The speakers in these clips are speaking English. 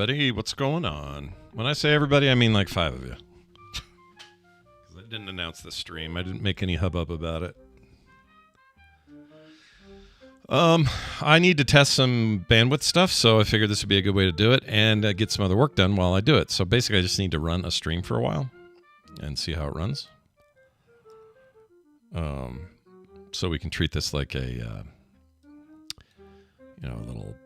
everybody. What's going on? When I say everybody, I mean like 5 of you. Because I didn't announce the stream. I didn't make any hubbub about it. I need to test some bandwidth stuff, so I figured this would be a good way to do it and get some other work done while I do it. So basically, I just need to run a stream for a while and see how it runs. So we can treat this like a, a little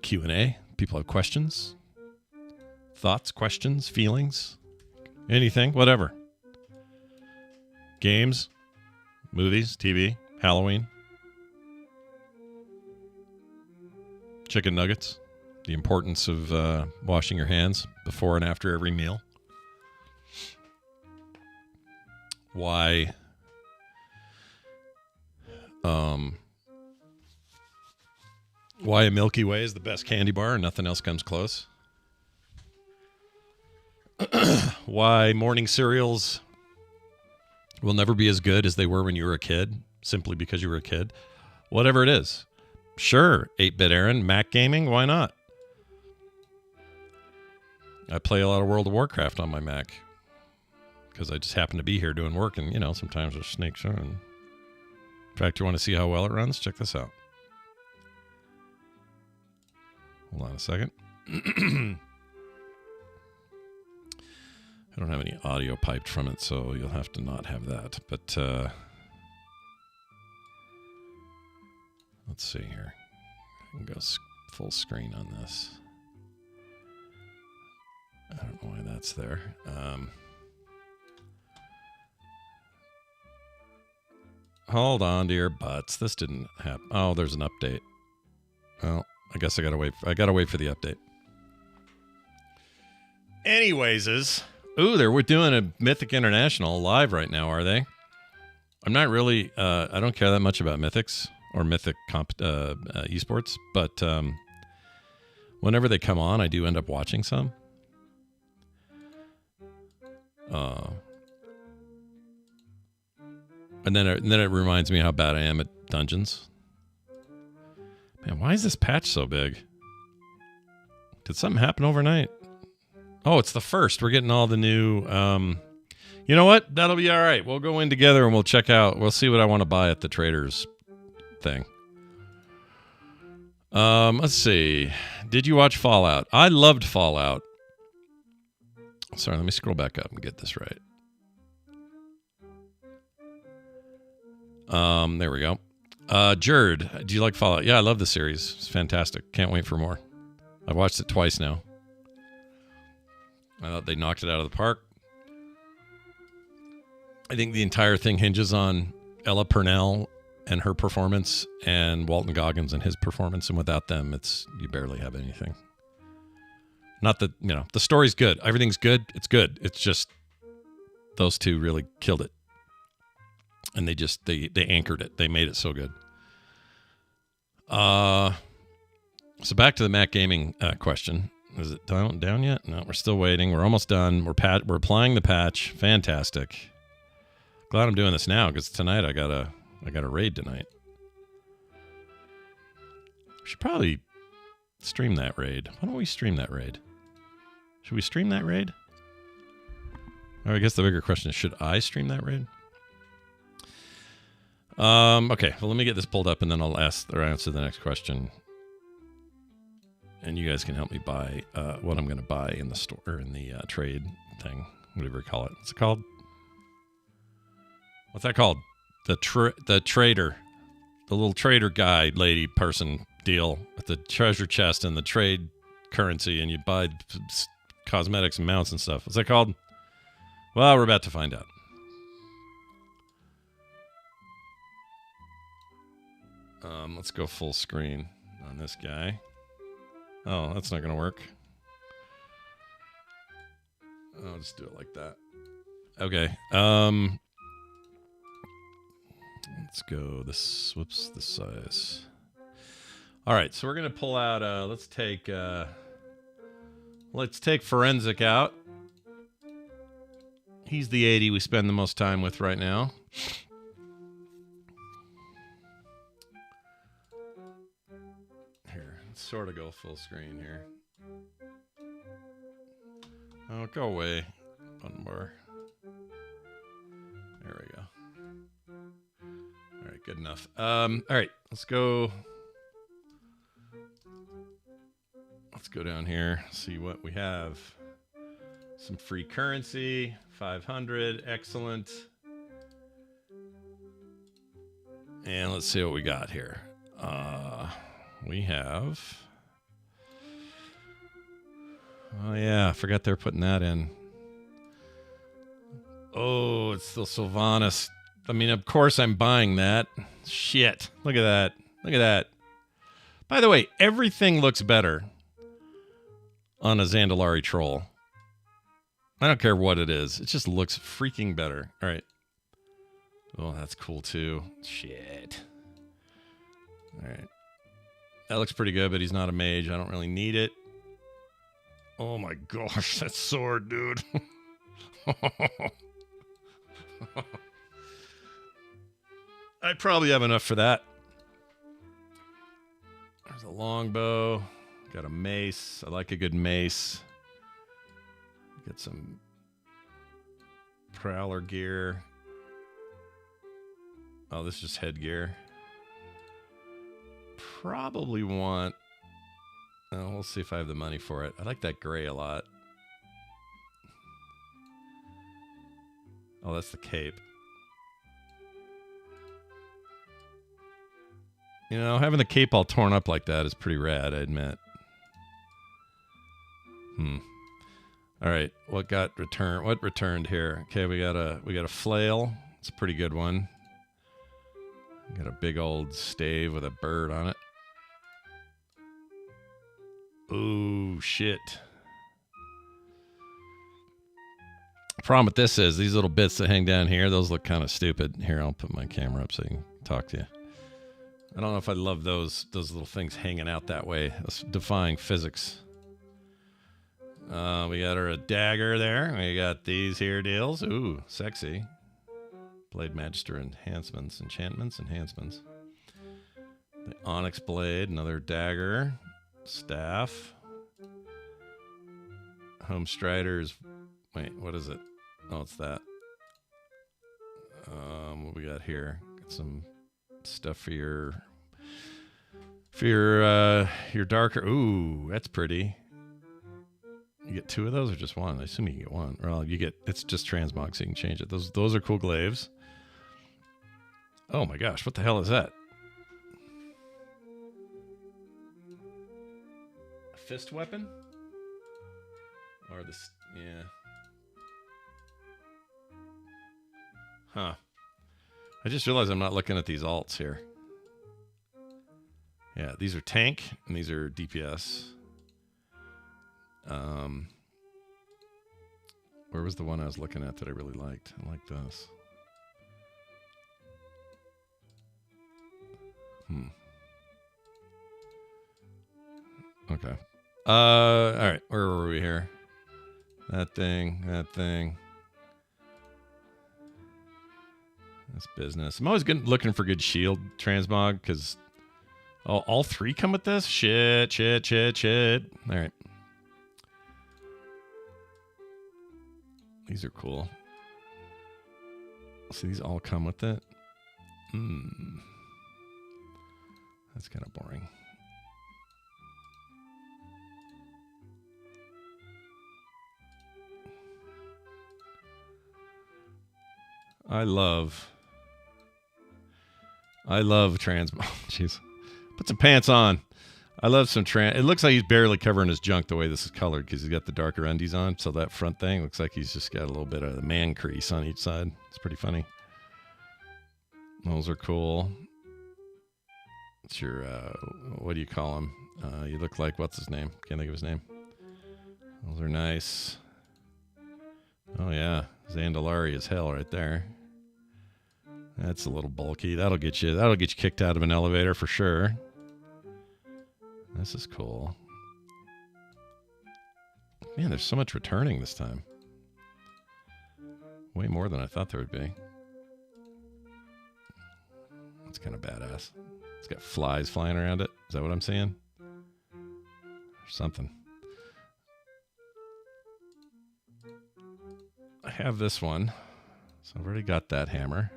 Q&A. People have questions, thoughts, questions, feelings, anything, whatever. Games, movies, TV, Halloween. Chicken nuggets, the importance of washing your hands before and after every meal. Why a Milky Way is the best candy bar and nothing else comes close. Why morning cereals will never be as good as they were when you were a kid, simply because you were a kid. Whatever it is. Sure, 8-bit Aaron, Mac gaming, why not? I play a lot of World of Warcraft on my Mac because I just happen to be here doing work, and sometimes there's snakes on. In fact, you want to see how well it runs? Check this out. Hold on a second. I don't have any audio piped from it, so you'll have to not have that. But let's see here. I can go full screen on this. I don't know why that's there. Hold on to your butts. This didn't happen. Oh, there's an update. Well, I guess I gotta wait. I gotta wait for the update. Anyways, we're doing a Mythic International live right now, are they? I'm not really. I don't care that much about Mythics or Mythic esports, but whenever they come on, I do end up watching some. And then it reminds me how bad I am at dungeons. Man, why is this patch so big? Did something happen overnight? Oh, it's the first. We're getting all the new... you know what? That'll be all right. We'll go in together and we'll check out. We'll see what I want to buy at the traders thing. Let's see. Did you watch Fallout? I loved Fallout. Sorry, let me scroll back up and get this right. There we go. Jerd, do you like Fallout? Yeah, I love the series. It's fantastic. Can't wait for more. I've watched it twice now. I thought they knocked it out of the park. I think the entire thing hinges on Ella Purnell and her performance and Walton Goggins and his performance. And without them, you barely have anything. Not that, the story's good. Everything's good. It's good. It's just those two really killed it. And they anchored it. They made it so good. So back to the Mac gaming question. Is it down yet? No, we're still waiting. We're almost done. We're applying the patch. Fantastic. Glad I'm doing this now because tonight I got a raid tonight. We should probably stream that raid. Why don't we stream that raid? Should we stream that raid? Or I guess the bigger question is, should I stream that raid? Okay, well, let me get this pulled up and then I'll answer the next question. And you guys can help me buy what I'm going to buy in the store, or in the trade thing, whatever you call it. What's it called? What's that called? The trader. The little trader guy, lady, person deal at the treasure chest and the trade currency, and you buy cosmetics and mounts and stuff. What's that called? Well, we're about to find out. Let's go full screen on this guy. Oh, that's not going to work. I'll just do it like that. Okay. Let's go this size. All right, so we're going to pull out, let's take Forensic out. He's the 80 we spend the most time with right now. Here, let's sort of go full screen here. Oh, go away. One more. There we go. All right, good enough. All right, let's go. Let's go down here, see what we have. Some free currency, 500, excellent. And let's see what we got here. We have... Oh, yeah, I forgot they're putting that in. Oh, it's still Sylvanas. I mean, of course I'm buying that. Shit. Look at that. Look at that. By the way, everything looks better on a Zandalari troll. I don't care what it is. It just looks freaking better. All right. Oh, that's cool too. Shit. All right. That looks pretty good, but he's not a mage. I don't really need it. Oh my gosh, that sword, dude. I probably have enough for that. There's a longbow. Got a mace. I like a good mace. Get some prowler gear. Oh, this is just headgear. Probably want... Oh, we'll see if I have the money for it. I like that gray a lot. Oh, that's the cape. You know, having the cape all torn up like that is pretty rad, I admit. All right, what got returned? What returned here? Okay, we got a flail. It's a pretty good one. Got a big old stave with a bird on it. Oh, shit. Problem with this is these little bits that hang down here, those look kind of stupid. Here, I'll put my camera up so I can talk to you. I don't know if I love those little things hanging out that way. That's defying physics. We got a dagger there. We got these here deals. Ooh, sexy. Blade Magister enhancements. The Onyx Blade, another dagger. Staff. Home Striders. Wait, what is it? Oh, it's that. What we got here? Got some stuff for your darker. Ooh, that's pretty. You get two of those or just one? I assume you get one. Well, you get, it's just transmog, so you can change it. Those are cool glaives. Oh my gosh, what the hell is that? A fist weapon? Or this, yeah. Huh. I just realized I'm not looking at these alts here. Yeah, these are tank and these are DPS. Where was the one I was looking at that I really liked? I like this. Okay. All right. Where were we here? That thing. That's business. I'm always looking for good shield transmog because all three come with this? Shit. All right. These are cool. So these all come with it? That's kind of boring. I love transmog. Jeez. Put some pants on. I love some it looks like he's barely covering his junk the way this is colored because he's got the darker undies on. So that front thing looks like he's just got a little bit of the man crease on each side. It's pretty funny. Those are cool. It's your, what do you call him? You look like, what's his name? Can't think of his name. Those are nice. Oh yeah. Zandalari as hell right there. That's a little bulky. That'll get you kicked out of an elevator for sure. This is cool. Man, there's so much returning this time. Way more than I thought there would be. That's kind of badass. It's got flies flying around it. Is that what I'm seeing? Or something. have this one. So I've already got that hammer.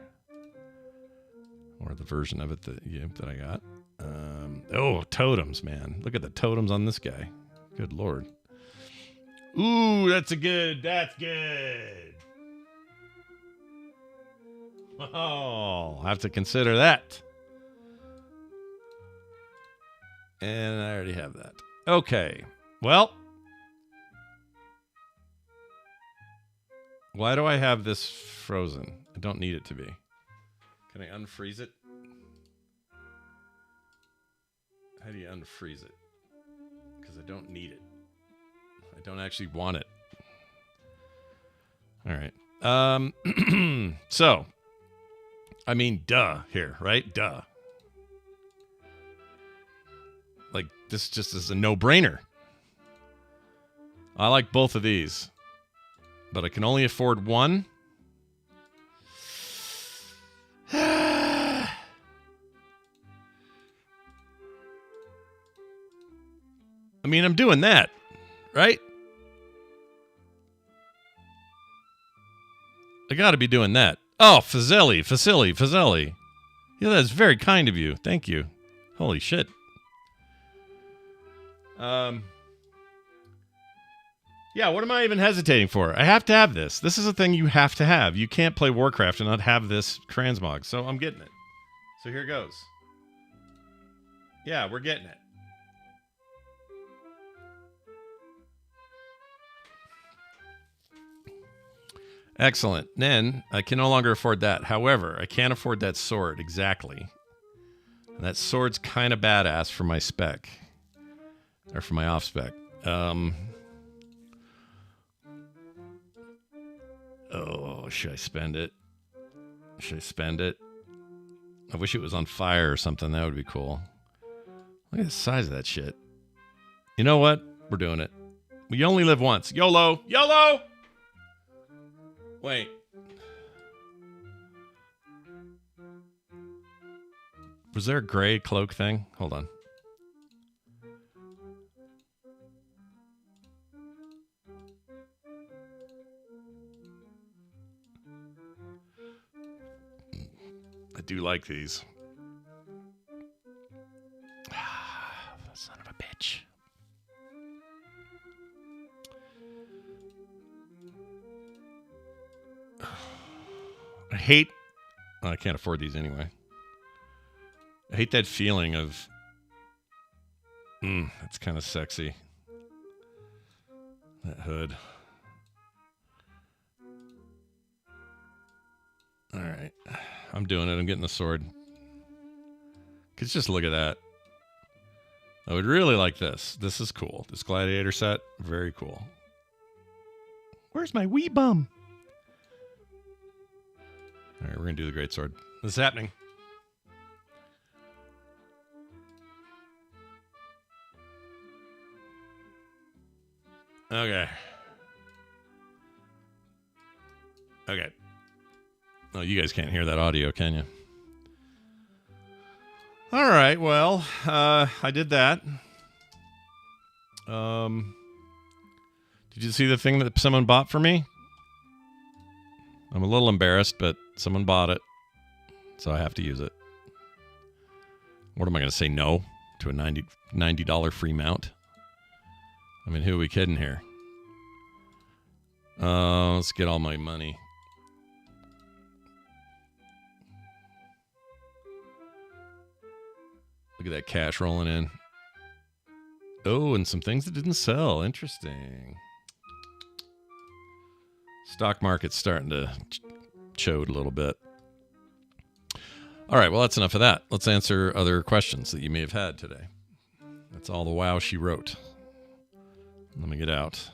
Or the version of it that I got. Totems, man. Look at the totems on this guy. Good Lord. Ooh, that's good. Oh, I'll have to consider that. And I already have that. Okay. Well. Why do I have this frozen? I don't need it to be. Can I unfreeze it? How do you unfreeze it? Because I don't need it. I don't actually want it. All right. So, I mean, duh here, right? Duh. Like, this just is a no-brainer. I like both of these, but I can only afford one. I mean, I'm doing that, right? I got to be doing that. Oh, Fazeli. Yeah, that's very kind of you. Thank you. Holy shit. Yeah, what am I even hesitating for? I have to have this. This is a thing you have to have. You can't play Warcraft and not have this transmog. So I'm getting it. So here goes. Yeah, we're getting it. Excellent. Then I can no longer afford that. However, I can't afford that sword exactly. And that sword's kind of badass for my spec. Or for my off spec. Should I spend it? I wish it was on fire or something. That would be cool. Look at the size of that shit. You know what? We're doing it. We only live once. YOLO! Wait. Was there a gray cloak thing? Hold on. I do like these. Son of a bitch. I can't afford these anyway. I hate that feeling of, it's kind of sexy. That hood. All right. I'm doing it. I'm getting the sword. Because just look at that. I would really like this. This is cool. This gladiator set, very cool. Where's my wee bum? All right, we're going to do the great sword. This is happening. Okay. Oh, you guys can't hear that audio, can you? All right, well, I did that. Did you see the thing that someone bought for me? I'm a little embarrassed, but someone bought it, so I have to use it. What am I going to say no to a $90 free mount? I mean, who are we kidding here? Let's get all my money. Look at that cash rolling in. Oh, and some things that didn't sell. Interesting. Stock market's starting to chode a little bit. All right, well, that's enough of that. Let's answer other questions that you may have had today. That's all the wow she wrote. Let me get out.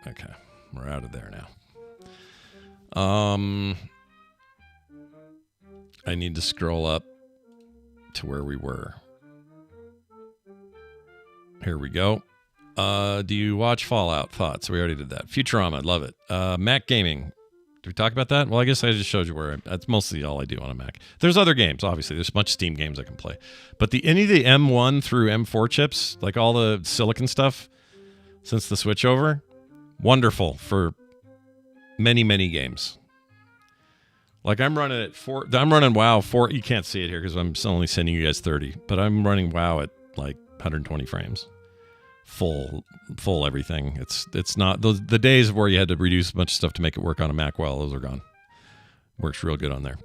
Okay, we're out of there now. I need to scroll up to where we were. Here we go. Do you watch Fallout? Thoughts? We already did that. Futurama, love it. Mac gaming. Did we talk about that? Well, I guess I just showed you where that's mostly all I do on a Mac. There's other games, obviously. There's a bunch of Steam games I can play. But any of the M1 through M4 chips, like all the silicon stuff, since the switchover, Wonderful for many, many games. Like I'm running at 4. I'm running WoW 4. You can't see it here because I'm only sending you guys 30. But I'm running WoW at like 120 frames. Full everything. It's not the days where you had to reduce a bunch of stuff to make it work on a Mac. Well, those are gone. Works real good on there.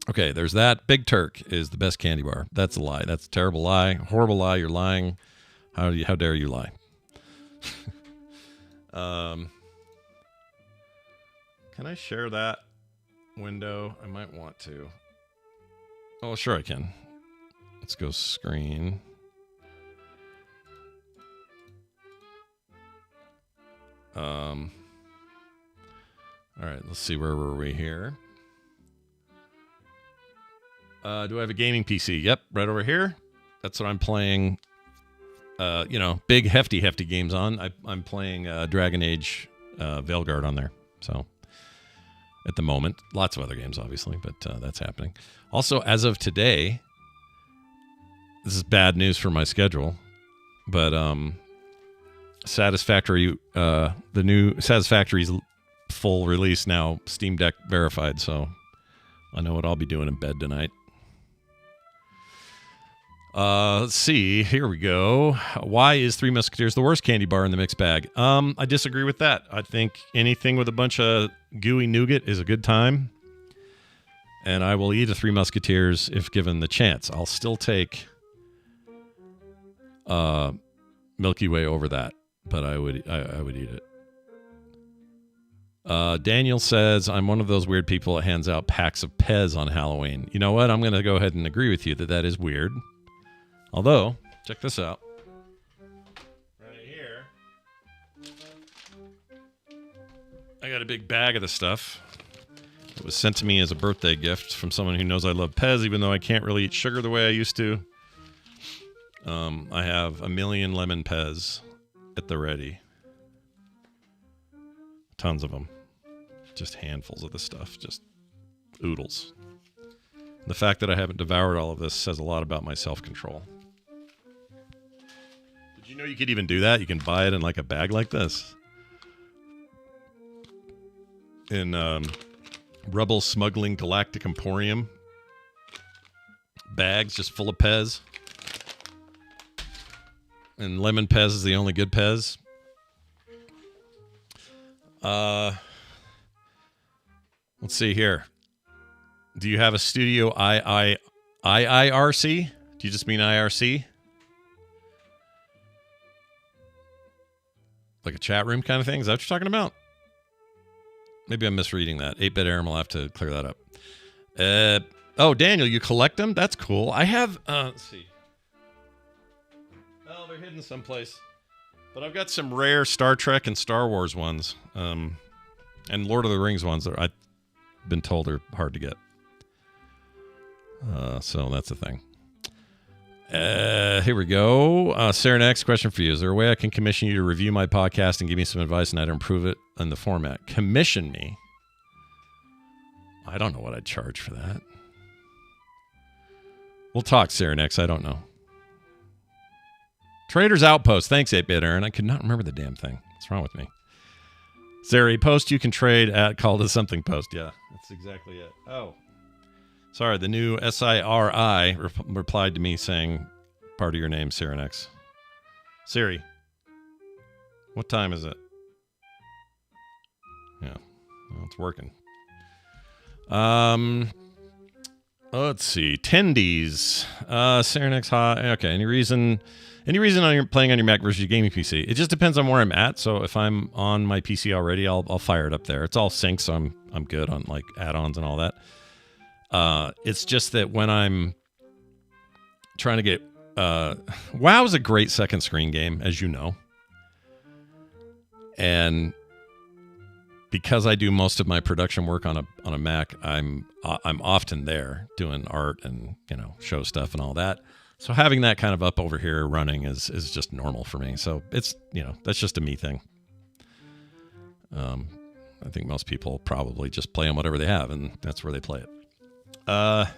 Okay, there's that. Big Turk is the best candy bar. That's a lie. That's a terrible lie. Horrible lie. You're lying. How dare you lie? Can I share that window? I might want to. Oh, sure I can. Let's go screen. All right, let's see, where were we here? Do I have a gaming PC? Yep, right over here. That's what I'm playing. Big hefty games on. I'm playing Dragon Age Veilguard on there. So at the moment, lots of other games obviously, but that's happening. Also, as of today, this is bad news for my schedule, but Satisfactory, the new Satisfactory's full release now, Steam Deck verified, so I know what I'll be doing in bed tonight. Let's see. Here we go. Why is Three Musketeers the worst candy bar in the mixed bag? I disagree with that. I think anything with a bunch of gooey nougat is a good time, and I will eat a Three Musketeers if given the chance. I'll still take Milky Way over that, but I would eat it. Daniel says, I'm one of those weird people that hands out packs of Pez on Halloween. You know what? I'm going to go ahead and agree with you that is weird. Although, check this out. Right here, I got a big bag of the stuff. It was sent to me as a birthday gift from someone who knows I love Pez, even though I can't really eat sugar the way I used to. I have a million lemon Pez at the ready. Tons of them. Just handfuls of the stuff. Just oodles. The fact that I haven't devoured all of this says a lot about my self-control. Did you know you could even do that? You can buy it in like a bag like this. In Rebel Smuggling Galactic Emporium. Bags just full of Pez. And lemon Pez is the only good Pez. Let's see here. Do you have a studio IIRC? Do you just mean IRC? Like a chat room kind of thing? Is that what you're talking about? Maybe I'm misreading that. 8-Bit Aram will have to clear that up. Oh, Daniel, you collect them? That's cool. I have, let's see. Oh, they're hidden someplace. But I've got some rare Star Trek and Star Wars ones. And Lord of the Rings ones that I've been told are hard to get. So that's the thing. Here we go. Sarah, next question for you. Is there a way I can commission you to review my podcast and give me some advice on how to improve it in the format? Commission me? I don't know what I'd charge for that. We'll talk, Sarah, next. I don't know. Trader's Outpost. Thanks, 8-Bit Aaron. I could not remember the damn thing. What's wrong with me? Sarah, post you can trade at called a something post. Yeah, that's exactly it. Oh. Sorry, the new SIRI replied to me saying, part of your name, Cyrenex. Siri, what time is it? Yeah, well, it's working. Let's see. Tendies. Cyrenex hot. Okay, any reason on your playing on your Mac versus your gaming PC? It just depends on where I'm at. So if I'm on my PC already, I'll fire it up there. It's all synced, so I'm good on like add-ons and all that. It's just that when I'm trying to get WoW is a great second screen game, as you know, and because I do most of my production work on a Mac, I'm often there doing art and show stuff and all that. So having that kind of up over here running is just normal for me. So it's that's just a me thing. I think most people probably just play on whatever they have, and that's where they play it. Let's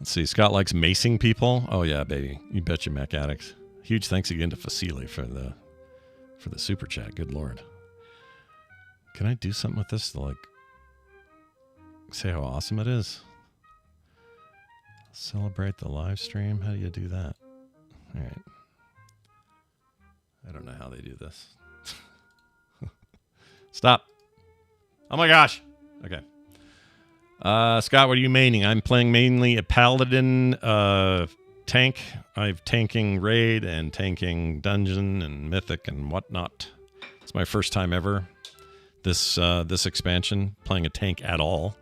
see. Scott likes macing people. Oh yeah, baby. You betcha, Mac Addicts. Huge thanks again to Facile for the for the super chat. Good Lord. Can I do something with this to like say how awesome it is? Celebrate the live stream. How do you do that? All right. I don't know how they do this. Stop. Oh my gosh. Okay. Scott, what are you maining? I'm playing mainly a paladin tank. I'm tanking raid and tanking dungeon and mythic and whatnot. It's my first time ever this expansion playing a tank at all.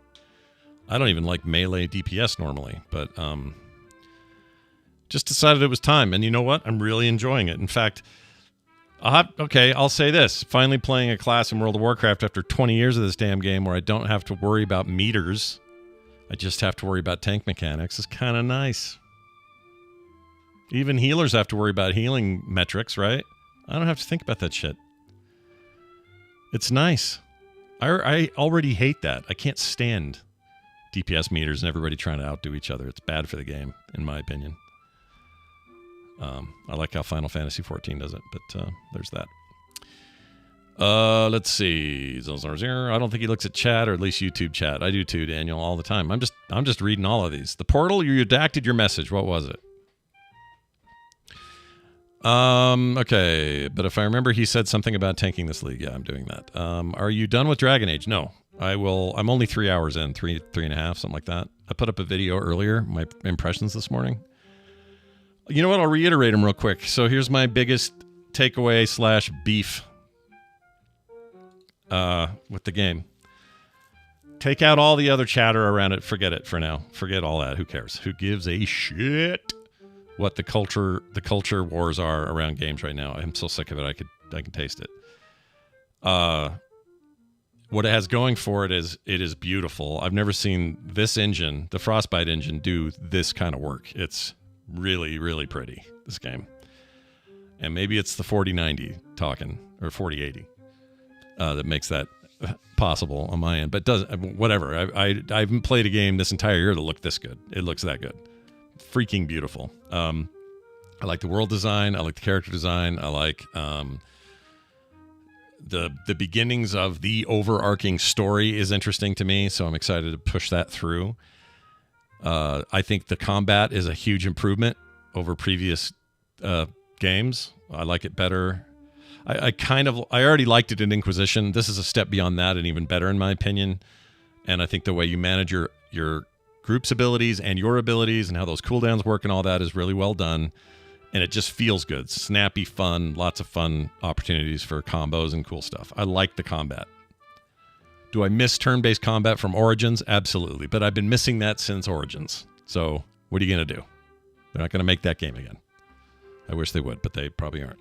I don't even like melee DPS normally, but just decided it was time. And you know what? I'm really enjoying it. In fact, I'll say this. Finally playing a class in World of Warcraft after 20 years of this damn game where I don't have to worry about meters. I just have to worry about tank mechanics. Is kind of nice. Even healers have to worry about healing metrics, right? I don't have to think about that shit. It's nice. I already hate that. I can't stand DPS meters and everybody trying to outdo each other. It's bad for the game, in my opinion. I like how Final Fantasy XIV does it, but there's that. Let's see. I don't think he looks at chat, or at least YouTube chat. I do too, Daniel, all the time. I'm just reading all of these. The portal, you redacted your message. What was it? Okay, but if I remember, he said something about tanking this league. Yeah, I'm doing that. Are you done with Dragon Age? No, I will. I'm only 3 hours in, three and a half, something like that. I put up a video earlier, my impressions this morning. You know what? I'll reiterate them real quick. So here's my biggest takeaway / beef with the game. Take out all the other chatter around it. Forget it for now. Forget all that. Who cares? Who gives a shit what the culture wars are around games right now? I'm so sick of it. I can taste it. What it has going for it is beautiful. I've never seen this engine, the Frostbite engine, do this kind of work. It's really, really pretty, this game. And maybe it's the 4090 talking, or 4080, that makes that possible on my end. But whatever. I haven't played a game this entire year that looked this good. It looks that good. Freaking beautiful. I like the world design. I like the character design. I like the beginnings of the overarching story is interesting to me, so I'm excited to push that through. I think the combat is a huge improvement over previous games. I like it better. I already liked it in Inquisition. This is a step beyond that and even better in my opinion. And I think the way you manage your group's abilities and your abilities and how those cooldowns work and all that is really well done. And it just feels good. Snappy, fun, lots of fun opportunities for combos and cool stuff. I like the combat. Do I miss turn-based combat from Origins? Absolutely. But I've been missing that since Origins. So what are you going to do? They're not going to make that game again. I wish they would, but they probably aren't.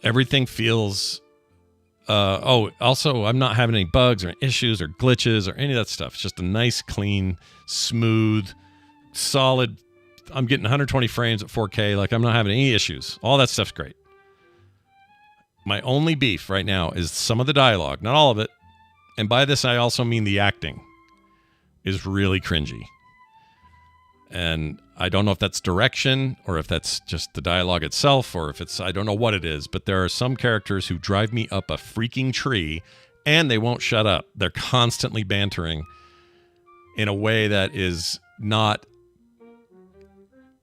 Everything feels... also, I'm not having any bugs or issues or glitches or any of that stuff. It's just a nice, clean, smooth, solid... I'm getting 120 frames at 4K. Like, I'm not having any issues. All that stuff's great. My only beef right now is some of the dialogue, not all of it. And by this, I also mean the acting is really cringy. And I don't know if that's direction or if that's just the dialogue itself or if it's, I don't know what it is, but there are some characters who drive me up a freaking tree and they won't shut up. They're constantly bantering in a way that is not,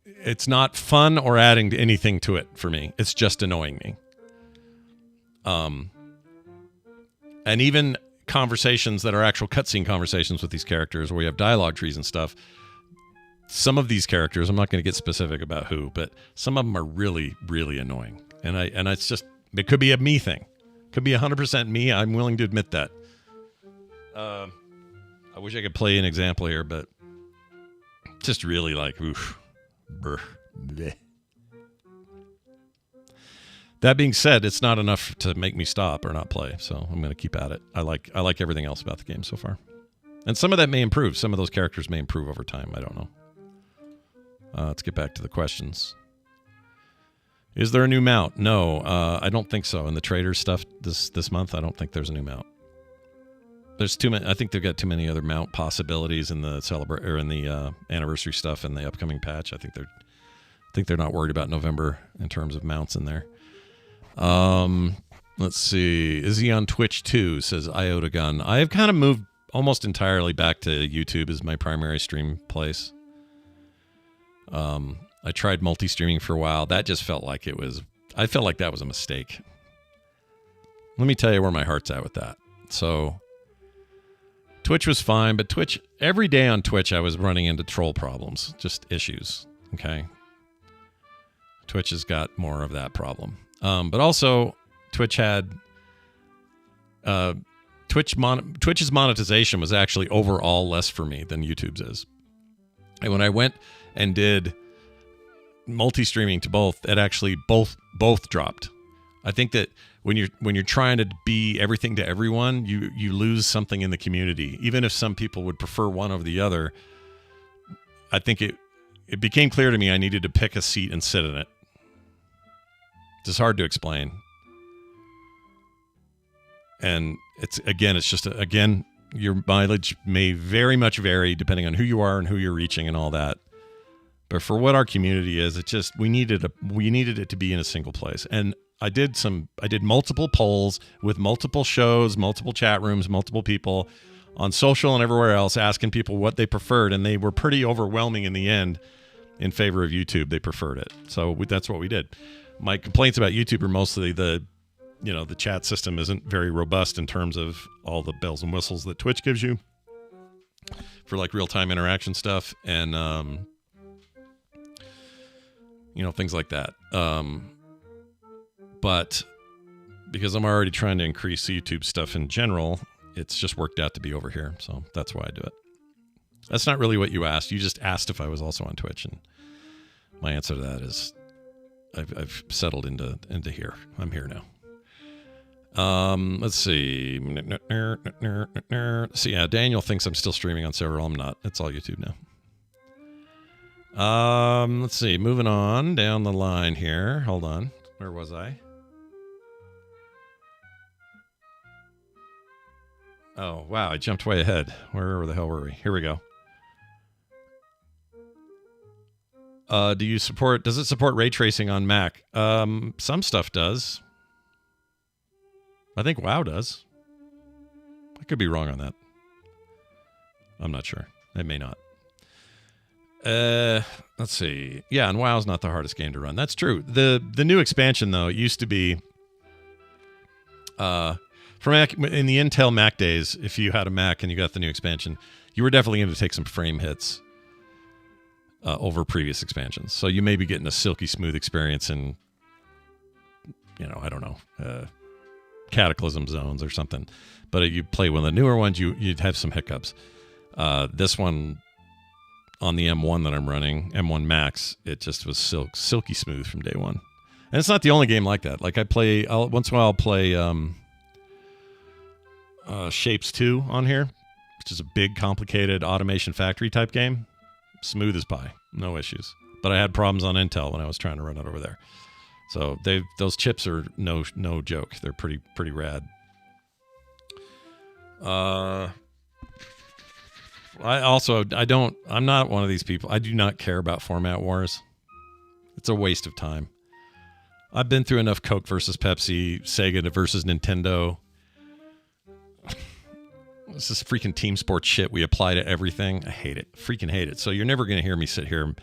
it's not fun or adding to anything to it for me. It's just annoying me. And even conversations that are actual cutscene conversations with these characters where we have dialogue trees and stuff, some of these characters, I'm not going to get specific about who, but some of them are really, really annoying. And it's just, it could be a me thing. Could be 100% me. I'm willing to admit that. I wish I could play an example here, but just really like, oof. Brr, bleh. That being said, it's not enough to make me stop or not play, so I'm going to keep at it. I like everything else about the game so far. And some of that may improve. Some of those characters may improve over time. I don't know. Let's get back to the questions. Is there a new mount? No, I don't think so. In the traders stuff this month, I don't think there's a new mount. There's too many. I think they've got too many other mount possibilities in the anniversary stuff and the upcoming patch. I think think they're not worried about November in terms of mounts in there. Let's see. Is he on Twitch too? Says Iota Gun. I have kind of moved almost entirely back to YouTube as my primary stream place. I tried multi-streaming for a while. That just felt like I felt like that was a mistake. Let me tell you where my heart's at with that. So Twitch was fine, but Twitch, every day on Twitch, I was running into troll problems, just issues. Okay. Twitch has got more of that problem. But also Twitch had, Twitch's monetization was actually overall less for me than YouTube's is. And when I went and did multi-streaming to both, it actually both dropped. I think that when you're trying to be everything to everyone, you lose something in the community. Even if some people would prefer one over the other, I think it became clear to me I needed to pick a seat and sit in it. It's hard to explain. And it's just your mileage may very much vary depending on who you are and who you're reaching and all that. But for what our community is, we needed it to be in a single place. And I did multiple polls with multiple shows, multiple chat rooms, multiple people on social and everywhere else asking people what they preferred, and they were pretty overwhelming in the end in favor of YouTube. They preferred it. So that's what we did. My complaints about YouTube are mostly the chat system isn't very robust in terms of all the bells and whistles that Twitch gives you for like real-time interaction stuff and things like that. But because I'm already trying to increase YouTube stuff in general, it's just worked out to be over here. So that's why I do it. That's not really what you asked. You just asked if I was also on Twitch, and my answer to that is I've settled into here. I'm here now. Let's see. So yeah, Daniel thinks I'm still streaming on several. I'm not. It's all YouTube now. Let's see. Moving on down the line here. Hold on. Where was I? Oh, wow. I jumped way ahead. Where the hell were we? Here we go. Does it support ray tracing on Mac? Some stuff does. I think WoW does. I could be wrong on that. I'm not sure. It may not. Let's see. Yeah, and WoW's not the hardest game to run. That's true. The new expansion, though, it used to be for Mac, in the Intel Mac days, if you had a Mac and you got the new expansion, you were definitely going to take some frame hits over previous expansions. So you may be getting a silky smooth experience in, I don't know, Cataclysm zones or something. But if you play one of the newer ones, you'd have some hiccups. This one on the M1 that I'm running, M1 Max, it just was silky smooth from day one. And it's not the only game like that. Like once in a while I'll play Shapes 2 on here, which is a big, complicated automation factory type game. Smooth as pie, no issues. But I had problems on Intel when I was trying to run it over there. So those chips are no joke. They're pretty rad. I'm not one of these people. I do not care about format wars. It's a waste of time. I've been through enough Coke versus Pepsi, Sega versus Nintendo. This is freaking team sports shit we apply to everything. I hate it. Freaking hate it. So you're never going to hear me sit here and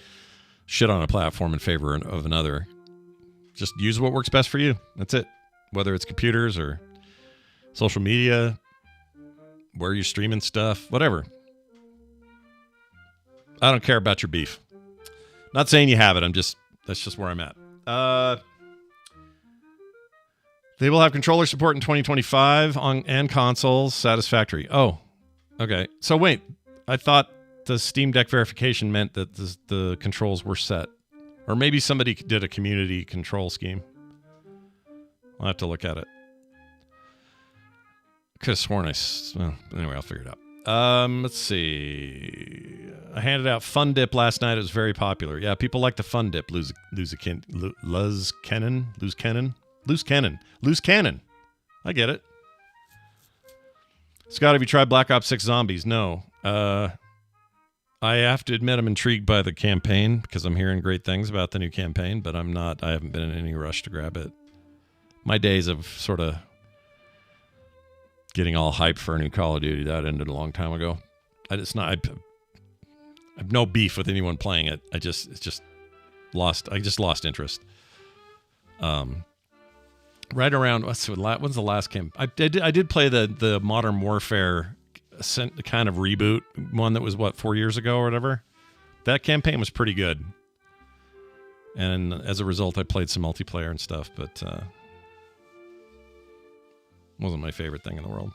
shit on a platform in favor of another. Just use what works best for you. That's it. Whether it's computers or social media, where you're streaming stuff, whatever. I don't care about your beef. Not saying you have it. That's just where I'm at. They will have controller support in 2025 and consoles. Satisfactory. Oh, okay. So wait, I thought the Steam Deck verification meant that the controls were set. Or maybe somebody did a community control scheme. I'll have to look at it. Could have sworn anyway, I'll figure it out. Let's see. I handed out Fun Dip last night. It was very popular. Yeah, people like the Fun Dip. Loose cannon. I get it. Scott, have you tried Black Ops 6 Zombies? No. I have to admit I'm intrigued by the campaign because I'm hearing great things about the new campaign, but I haven't been in any rush to grab it. My days of sort of getting all hyped for a new Call of Duty, that ended a long time ago. I have no beef with anyone playing it. I just lost interest. Right around when's the last game? I did play the Modern Warfare kind of reboot one that was 4 years ago or whatever. That campaign was pretty good, and as a result, I played some multiplayer and stuff, but wasn't my favorite thing in the world.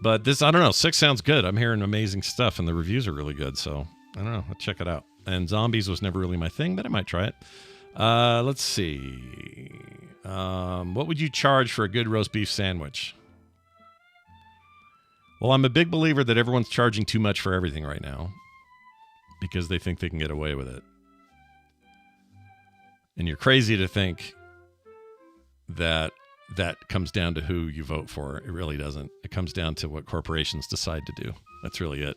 But this, I don't know. 6 sounds good. I'm hearing amazing stuff, and the reviews are really good. So I don't know. I'll check it out. And zombies was never really my thing, but I might try it. Let's see. What would you charge for a good roast beef sandwich? Well, I'm a big believer that everyone's charging too much for everything right now because they think they can get away with it. And you're crazy to think that comes down to who you vote for. It really doesn't. It comes down to what corporations decide to do. That's really it.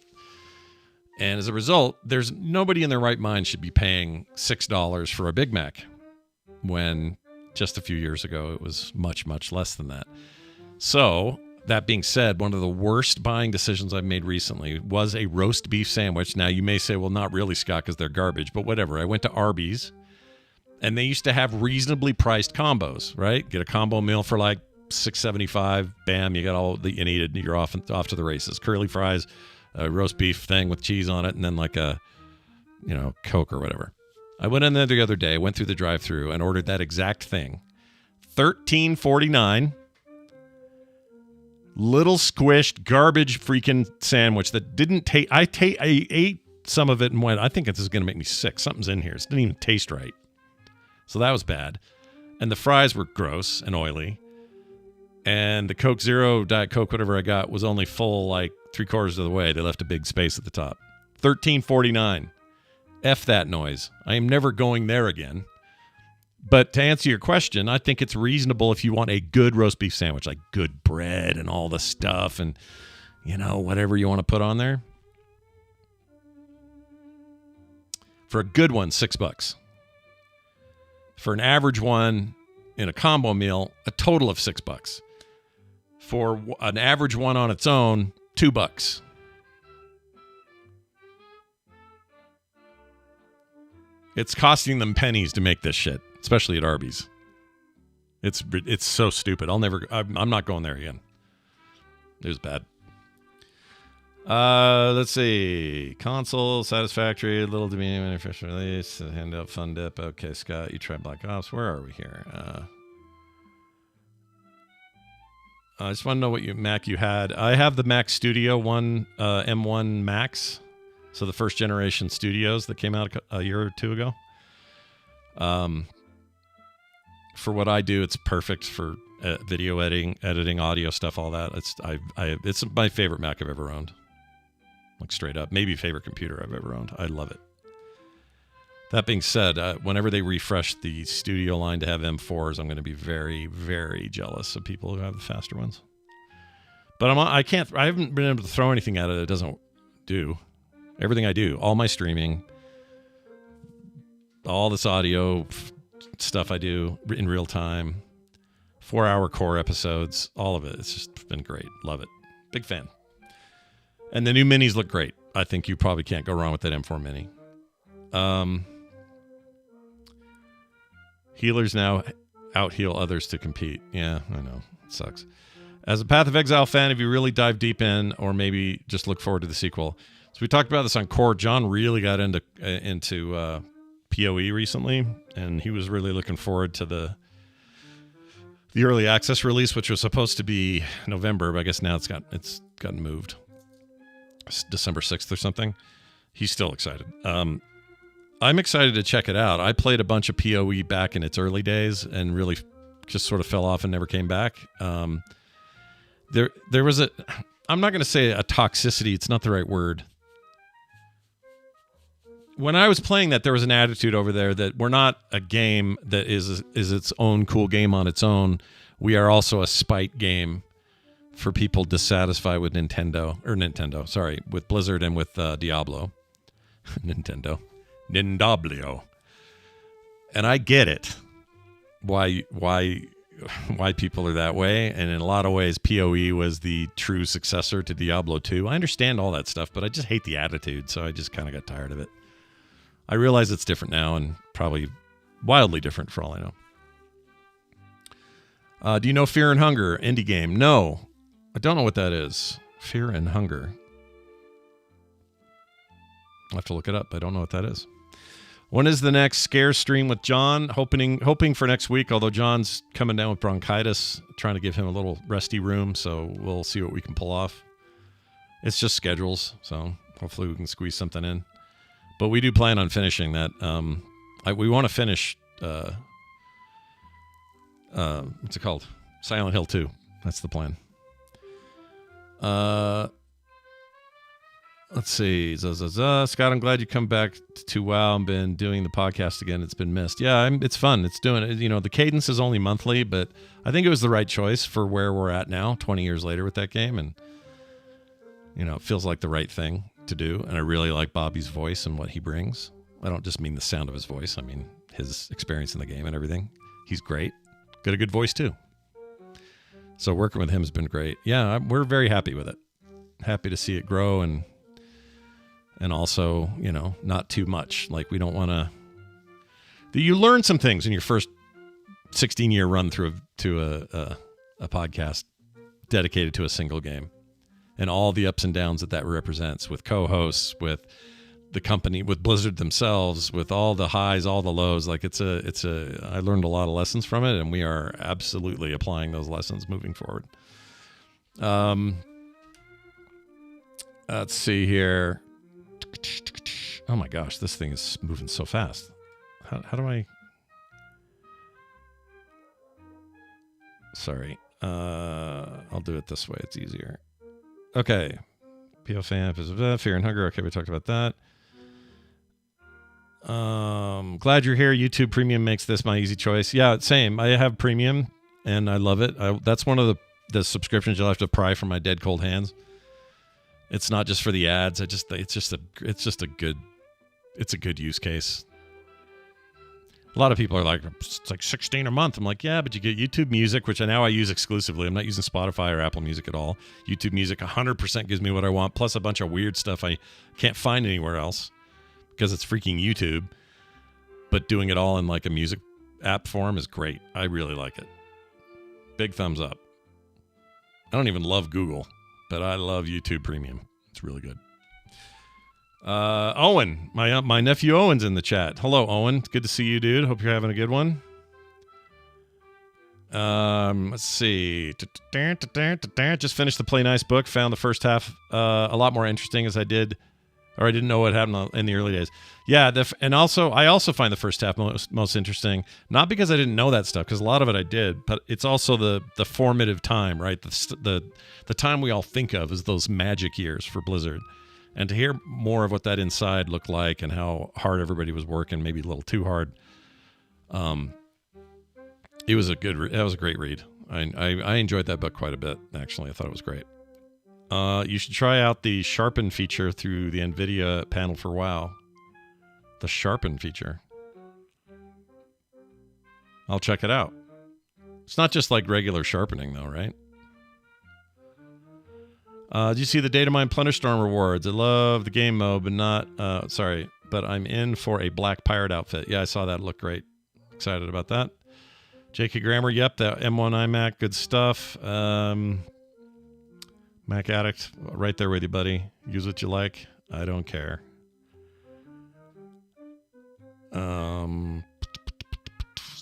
And as a result, there's nobody in their right mind should be paying $6 for a Big Mac when just a few years ago it was much, much less than that. So that being said, one of the worst buying decisions I've made recently was a roast beef sandwich. Now, you may say, well, not really, Scott, because they're garbage, but whatever. I went to Arby's, and they used to have reasonably priced combos, right? Get a combo meal for like $6.75. Bam, you got all that you needed. You're off to the races. Curly fries, a roast beef thing with cheese on it, and then like a, Coke or whatever. I went in there the other day, went through the drive-thru, and ordered that exact thing. $13.49. Little squished garbage freaking sandwich that didn't taste. I ate some of it and went, I think this is going to make me sick. Something's in here. It didn't even taste right. So that was bad. And the fries were gross and oily. And the Coke Zero, Diet Coke, whatever I got, was only full like 3/4 of the way. They left a big space at the top. $13.49. F that noise. I am never going there again. But to answer your question, I think it's reasonable if you want a good roast beef sandwich, like good bread and all the stuff and, whatever you want to put on there. For a good one, $6. For an average one in a combo meal, a total of $6. For an average one on its own, $2. It's costing them pennies to make this shit, especially at Arby's. It's so stupid. I'm not going there again. It was bad. Let's see. Console, satisfactory, little demeaning, official release, hand out fun dip. Okay, Scott, you tried Black Ops. Where are we here? I just want to know what Mac you had. I have the Mac Studio One M1 Max. So the first generation studios that came out a year or two ago. For what I do, it's perfect for video editing, audio stuff, all that. It's my favorite Mac I've ever owned. Like straight up, maybe favorite computer I've ever owned. I love it. That being said, whenever they refresh the studio line to have M4s, I'm going to be very, very jealous of people who have the faster ones. But I haven't been able to throw anything at it that doesn't do. Everything I do, all my streaming, all this audio stuff I do in real time, 4-hour core episodes, all of it. It's just been great. Love it. Big fan. And the new minis look great. I think you probably can't go wrong with that M4 Mini. Healers now out-heal others to compete. Yeah, I know. It sucks. As a Path of Exile fan, have you really dived deep in or maybe just look forward to the sequel? So we talked about this on Core. John really got into PoE recently, and he was really looking forward to the early access release, which was supposed to be November, but I guess now it's gotten moved. It's December 6th or something. He's still excited. I'm excited to check it out. I played a bunch of PoE back in its early days and really just sort of fell off and never came back. There was I'm not going to say a toxicity. It's not the right word. When I was playing that, there was an attitude over there that we're not a game that is its own cool game on its own. We are also a spite game for people dissatisfied with with Blizzard and with Diablo. Nindablio. And I get it. Why people are that way. And in a lot of ways, PoE was the true successor to Diablo 2. I understand all that stuff, but I just hate the attitude, so I just kind of got tired of it. I realize it's different now, and probably wildly different for all I know. Do you know Fear and Hunger, indie game? No. I don't know what that is. Fear and Hunger. I'll have to look it up. I don't know what that is. When is the next Scare stream with John? Hoping for next week, although John's coming down with bronchitis, trying to give him a little resty room, so we'll see what we can pull off. It's just schedules, so hopefully we can squeeze something in. But we do plan on finishing that. We want to finish, what's it called? Silent Hill 2. That's the plan. Let's see. Scott, I'm glad you come back to WoW and been doing the podcast again. It's been missed. Yeah, it's fun. It's doing it. You know, the cadence is only monthly, but I think it was the right choice for where we're at now, 20 years later with that game. And, you know, it feels like the right thing to do. And I really like Bobby's voice and what he brings. I don't just mean the sound of his voice. I mean his experience in the game and everything. He's great. Got a good voice, too. So working with him has been great. Yeah, we're very happy with it. Happy to see it grow and also, you know, not too much. Like, we don't want to... You learn some things in your first 16-year run through a podcast dedicated to a single game. And all the ups and downs that represents with co-hosts, with the company, with Blizzard themselves, with all the highs, all the lows. Like, I learned a lot of lessons from it, and we are absolutely applying those lessons moving forward. Let's see here. Oh my gosh, this thing is moving so fast. How do I... Sorry. I'll do it this way. It's easier. Okay. PO fan is Fear and Hunger. Okay, we talked about that. Glad you're here. YouTube Premium makes this my easy choice. Yeah, same. I have Premium, and I love it. That's one of the subscriptions you'll have to pry from my dead cold hands. It's not just for the ads. It's a good use case. A lot of people are like, it's like $16 a month. I'm like, yeah, but you get YouTube Music, which I use exclusively. I'm not using Spotify or Apple Music at all. YouTube Music 100% gives me what I want, plus a bunch of weird stuff I can't find anywhere else because it's freaking YouTube. But doing it all in like a music app form is great. I really like it. Big thumbs up. I don't even love Google, but I love YouTube Premium. It's really good. Owen, my nephew Owen's in the chat. Hello, Owen. Good to see you, dude. Hope you're having a good one. Let's see. Just finished the Play Nice book. Found the first half a lot more interesting as I didn't know what happened in the early days. Yeah, and also I also find the first half most interesting. Not because I didn't know that stuff, because a lot of it I did, but it's also the formative time, right? The time we all think of as those magic years for Blizzard. And to hear more of what that inside looked like and how hard everybody was working, maybe a little too hard. It was a great read. I enjoyed that book quite a bit, actually. I thought it was great. You should try out the Sharpen feature through the NVIDIA panel for WoW. The Sharpen feature. I'll check it out. It's not just like regular sharpening, though, right? Did you see the Datamine Plunderstorm rewards? I love the game mode, but I'm in for a black pirate outfit. Yeah, I saw that. It looked great. Excited about that. JK Grammar, yep, that M1 iMac, good stuff. Mac Addict, right there with you, buddy. Use what you like. I don't care.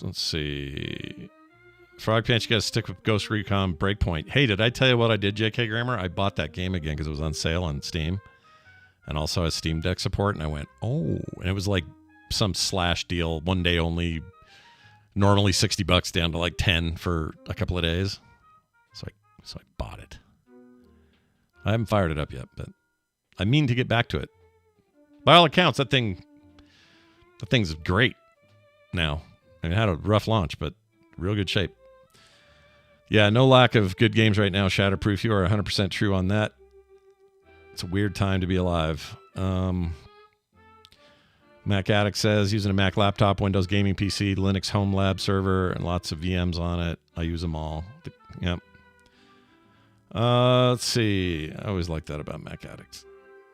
Let's see. Frog Pants, you got to stick with Ghost Recon Breakpoint. Hey, did I tell you what I did, JK Grammar? I bought that game again because it was on sale on Steam. And also has Steam Deck support. And I went, oh. And it was like some slash deal, one day only, normally $60 down to like 10 for a couple of days. So I bought it. I haven't fired it up yet, but I mean to get back to it. By all accounts, that thing's great now. I mean, it had a rough launch, but real good shape. Yeah, no lack of good games right now. Shatterproof, you are 100% true on that. It's a weird time to be alive. Mac Addict says, using a Mac laptop, Windows gaming PC, Linux home lab server, and lots of VMs on it. I use them all. Yep. Let's see. I always like that about Mac Addicts.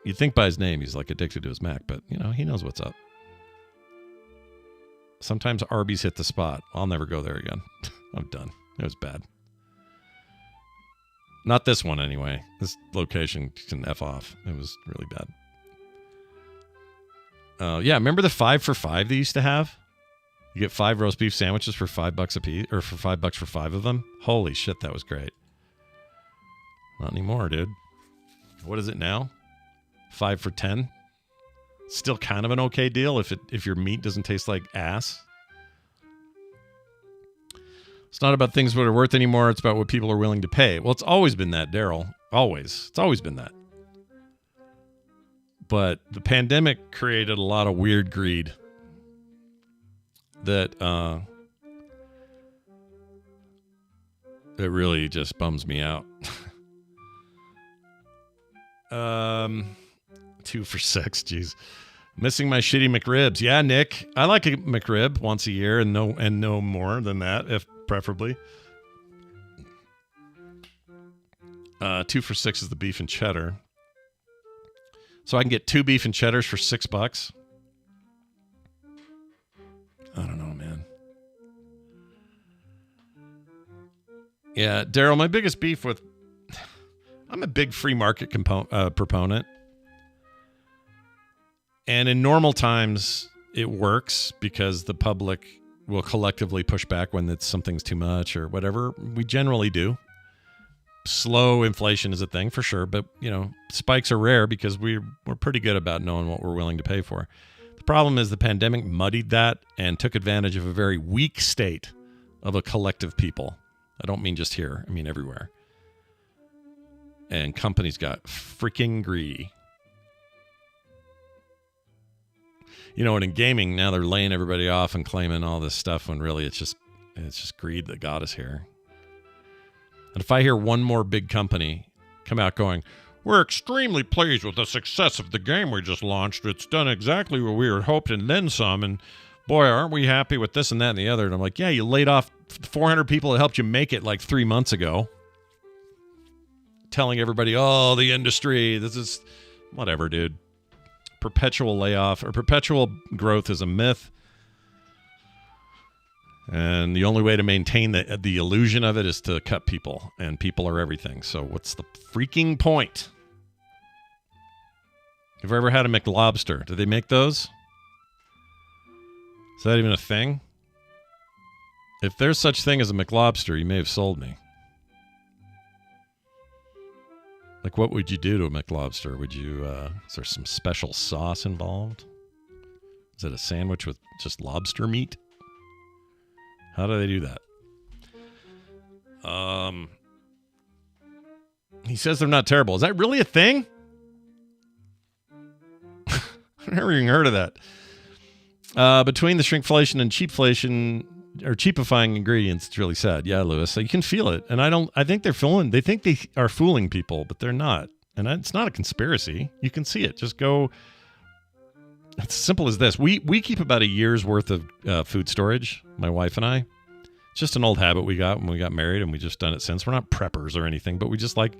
You'd think by his name he's like addicted to his Mac, but he knows what's up. Sometimes Arby's hit the spot. I'll never go there again. I'm done. It was bad. Not this one anyway. This location can F off. It was really bad. Yeah, remember the 5 for $5 they used to have? You get 5 roast beef sandwiches for $5 a piece, or for $5 for 5 of them. Holy shit, that was great. Not anymore, dude. What is it now? 5 for 10. Still kind of an okay deal if your meat doesn't taste like ass. It's not about things what are worth anymore. It's about what people are willing to pay. Well, it's always been that, Daryl. Always. It's always been that. But the pandemic created a lot of weird greed that it really just bums me out. 2 for $6, jeez. Missing my shitty McRibs. Yeah, Nick, I like a McRib once a year and no more than that, if preferably. 2 for $6 is the beef and cheddar. So I can get 2 beef and cheddars for $6. I don't know, man. Yeah, Daryl, my biggest beef with... I'm a big free market proponent. And in normal times, it works because the public will collectively push back when something's too much or whatever. We generally do. Slow inflation is a thing for sure, but spikes are rare because we're pretty good about knowing what we're willing to pay for. The problem is the pandemic muddied that and took advantage of a very weak state of a collective people. I don't mean just here, I mean everywhere. And companies got freaking greedy. And in gaming now they're laying everybody off and claiming all this stuff when really it's just greed that got us here. And if I hear one more big company come out going, we're extremely pleased with the success of the game we just launched. It's done exactly what we were hoping and then some. And boy, aren't we happy with this and that and the other. And I'm like, yeah, you laid off 400 people that helped you make it like 3 months ago. Telling everybody, oh, the industry, this is whatever, dude. Perpetual layoff or perpetual growth is a myth. And the only way to maintain the illusion of it is to cut people, and people are everything. So what's the freaking point? Have you ever had a McLobster? Do they make those? Is that even a thing? If there's such thing as a McLobster, you may have sold me. Like, what would you do to a McLobster? Would you, is there some special sauce involved? Is it a sandwich with just lobster meat? How do they do that? He says they're not terrible. Is that really a thing? I've never even heard of that. Between the shrinkflation and cheapflation, or cheapifying ingredients, it's really sad. Yeah, Lewis. So you can feel it. And I think they think they are fooling people, but they're not. And it's not a conspiracy. You can see it. Just go. It's as simple as this. We keep about a year's worth of food storage, my wife and I. It's just an old habit we got when we got married, and we just done it since. We're not preppers or anything, but we just like,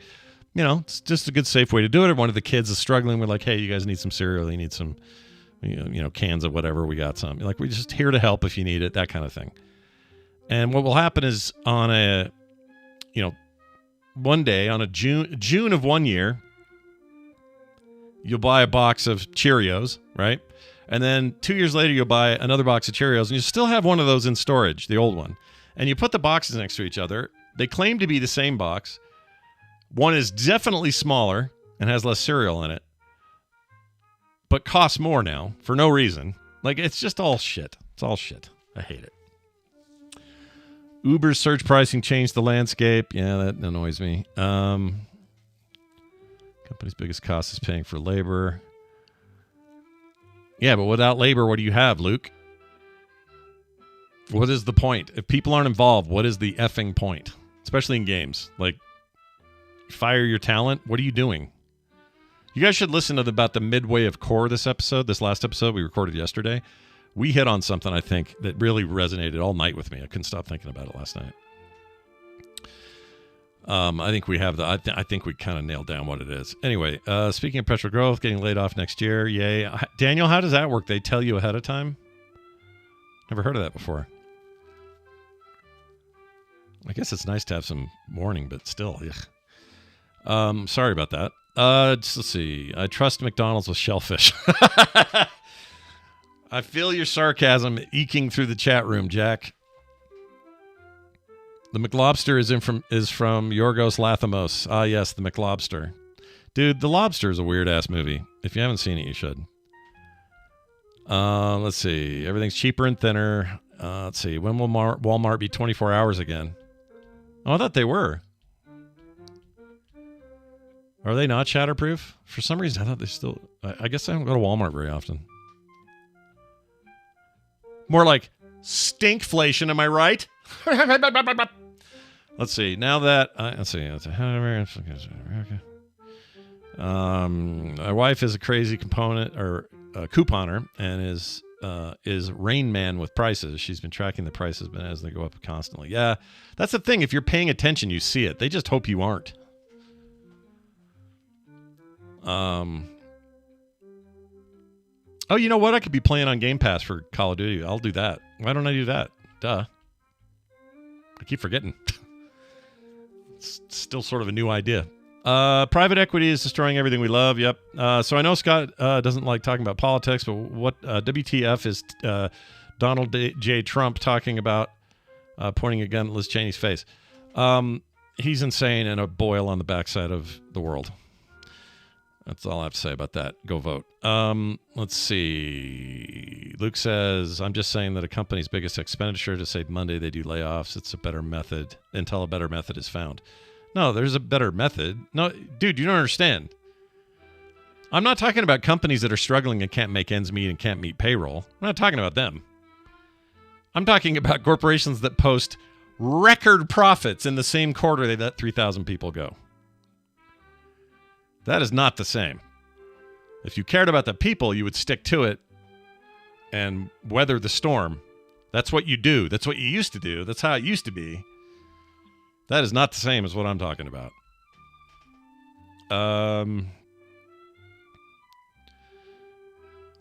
it's just a good, safe way to do it. If one of the kids is struggling, we're like, hey, you guys need some cereal. You need some, cans of whatever. We got some. Like, we're just here to help if you need it, that kind of thing. And what will happen is on a, one day, on a June of one year, you'll buy a box of Cheerios, right? And then 2 years later, you'll buy another box of Cheerios, and you still have one of those in storage, the old one. And you put the boxes next to each other. They claim to be the same box. One is definitely smaller and has less cereal in it, but costs more now for no reason. Like, it's just all shit. It's all shit. I hate it. Uber's surge pricing changed the landscape. Yeah, that annoys me. Company's biggest cost is paying for labor. Yeah, but without labor, what do you have, Luke? What is the point? If people aren't involved, what is the effing point? especially in games. Like, fire your talent. What are you doing? You guys should listen to about the midway of core this last episode we recorded yesterday. We hit on something, I think, that really resonated all night with me. I couldn't stop thinking about it last night. I think we have I think we kind of nailed down what it is. Anyway, speaking of petrol growth, getting laid off next year. Yay. Daniel, how does that work? They tell you ahead of time? Never heard of that before. I guess it's nice to have some warning, but still. Ugh. Sorry about that. Let's see. I trust McDonald's with shellfish. I feel your sarcasm eking through the chat room, Jack. The McLobster is from Yorgos Lanthimos. Ah, yes, the McLobster. Dude, The Lobster is a weird-ass movie. If you haven't seen it, you should. Let's see. Everything's cheaper and thinner. Let's see. When will Walmart be 24 hours again? Oh, I thought they were. Are they not shatterproof? For some reason, I thought they still... I guess I don't go to Walmart very often. More like stinkflation, am I right? Let's see. Now that... let's see. My wife is a crazy couponer and is Rain Man with prices. She's been tracking the prices but as they go up constantly. Yeah, that's the thing. If you're paying attention, you see it. They just hope you aren't. Oh, you know what? I could be playing on Game Pass for Call of Duty. I'll do that. Why don't I do that? Duh. I keep forgetting. It's still sort of a new idea. Private equity is destroying everything we love. Yep. So I know Scott doesn't like talking about politics, but what WTF is Donald J. Trump talking about pointing a gun at Liz Cheney's face? He's insane and a boil on the backside of the world. That's all I have to say about that. Go vote. Let's see. Luke says, I'm just saying that a company's biggest expenditure to save Monday, they do layoffs. It's a better method until a better method is found. No, there's a better method. No, dude, you don't understand. I'm not talking about companies that are struggling and can't make ends meet and can't meet payroll. I'm not talking about them. I'm talking about corporations that post record profits in the same quarter they let 3,000 people go. That is not the same. If you cared about the people, you would stick to it and weather the storm. That's what you do. That's what you used to do. That's how it used to be. That is not the same as what I'm talking about.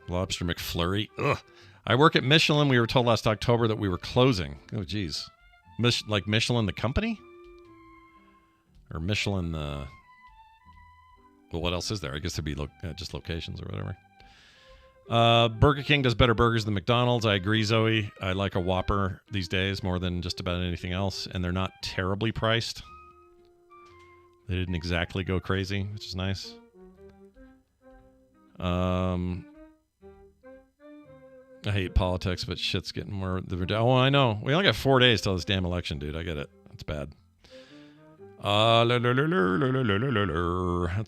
Lobster McFlurry. Ugh. I work at Michelin. We were told last October that we were closing. Oh, geez. Like Michelin the company? Or Michelin the... Well, what else is there? I guess there'd be just locations or whatever. Burger King does better burgers than McDonald's. I agree, Zoe. I like a Whopper these days more than just about anything else, and they're not terribly priced. They didn't exactly go crazy, which is nice. I hate politics, but shit's getting more... Oh, I know. We only got 4 days till this damn election, dude. I get it. It's bad. Let's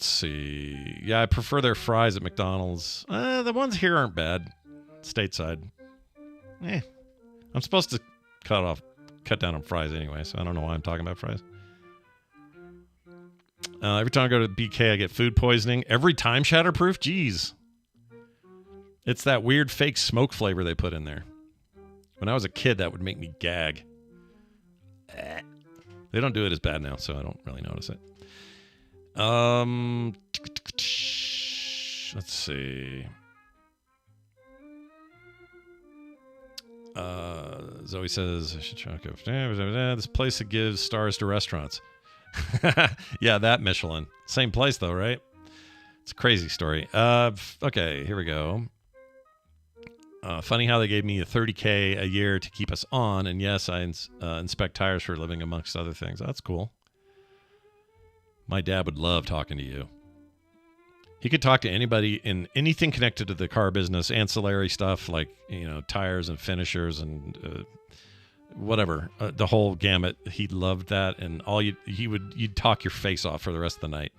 see. Yeah, I prefer their fries at McDonald's. The ones here aren't bad. Stateside. I'm supposed to cut down on fries anyway, so I don't know why I'm talking about fries. Every time I go to BK, I get food poisoning. Every time, Shatterproof? Jeez. It's that weird fake smoke flavor they put in there. When I was a kid, that would make me gag. They don't do it as bad now, so I don't really notice it. Let's see. Zoe says, I should check if this place that gives stars to restaurants. Yeah, that Michelin. Same place, though, right? It's a crazy story. Okay, here we go. Funny how they gave me a $30K a year to keep us on, and yes, I inspect tires for a living, amongst other things. That's cool. My dad would love talking to you. He could talk to anybody in anything connected to the car business, ancillary stuff like tires and finishers and whatever, the whole gamut. He loved that, and you'd talk your face off for the rest of the night,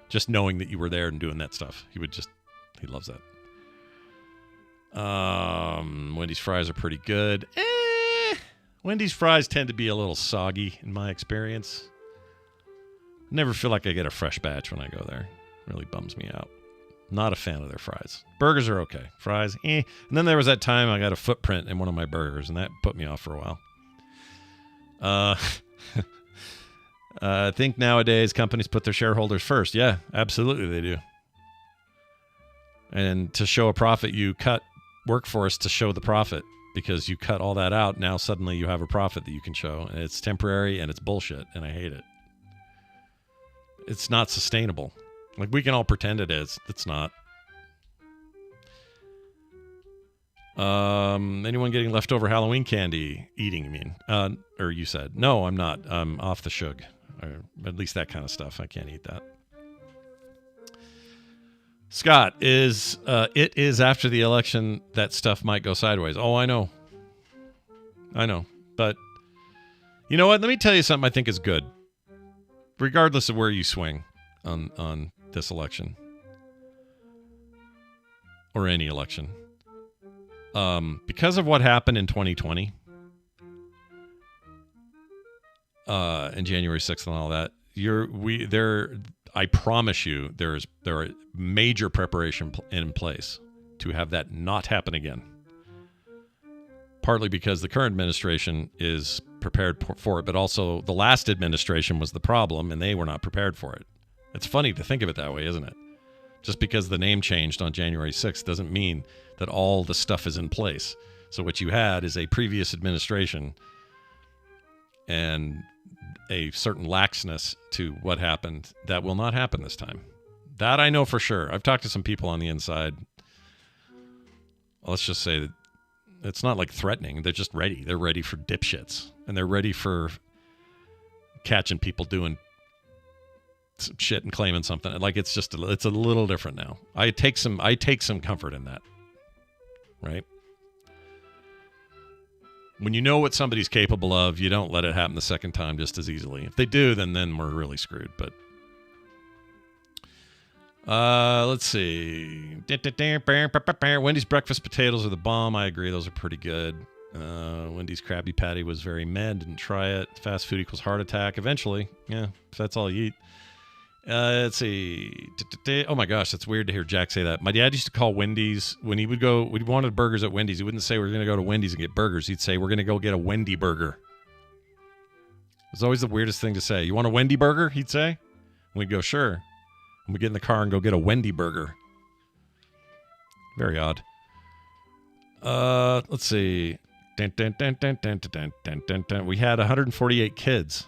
just knowing that you were there and doing that stuff. He loves that. Wendy's fries are pretty good. Wendy's fries tend to be a little soggy in my experience. Never feel like I get a fresh batch when I go there. Really bums me out. Not a fan of their fries. Burgers are okay. Fries, eh. And then there was that time I got a footprint in one of my burgers, and that put me off for a while. I think nowadays companies put their shareholders first. Yeah, absolutely they do. And to show a profit, you cut workforce to show the profit because you cut all that out. Now suddenly you have a profit that you can show, and it's temporary and it's bullshit, and I hate it. It's not sustainable. Like, we can all pretend it is. It's not. Anyone getting leftover Halloween candy? Eating, you mean? Or you said. No, I'm not. I'm off the shug. Or at least that kind of stuff. I can't eat that. Scott, it is after the election that stuff might go sideways. Oh, I know. But you know what? Let me tell you something I think is good. Regardless of where you swing on this election. Or any election. Because of what happened in 2020, and January 6th and all that, I promise you, there are major preparation in place to have that not happen again. Partly because the current administration is prepared for it, but also the last administration was the problem, and they were not prepared for it. It's funny to think of it that way, isn't it? Just because the name changed on January 6th doesn't mean that all the stuff is in place. So what you had is a previous administration and a certain laxness to what happened that will not happen this time. That I know for sure. I've talked to some people on the inside. Let's just say that it's not like threatening. They're just ready. They're ready for dipshits. And they're ready for catching people doing some shit and claiming something. Like, it's a little different now. I take some comfort in that. Right? When you know what somebody's capable of, you don't let it happen the second time just as easily. If they do, then we're really screwed. But let's see. Wendy's breakfast potatoes are the bomb. I agree. Those are pretty good. Wendy's Krabby Patty was very meh. Didn't try it. Fast food equals heart attack. Eventually. Yeah, if that's all you eat. Let's see. Oh my gosh, that's weird to hear Jack say that. My dad used to call Wendy's when he wanted burgers at Wendy's. He wouldn't say we're going to go to Wendy's and get burgers. He'd say we're going to go get a Wendy burger. It's always the weirdest thing to say. You want a Wendy burger? He'd say. And we'd go, sure. And we get in the car and go get a Wendy burger. Very odd. Let's see. We had 148 kids.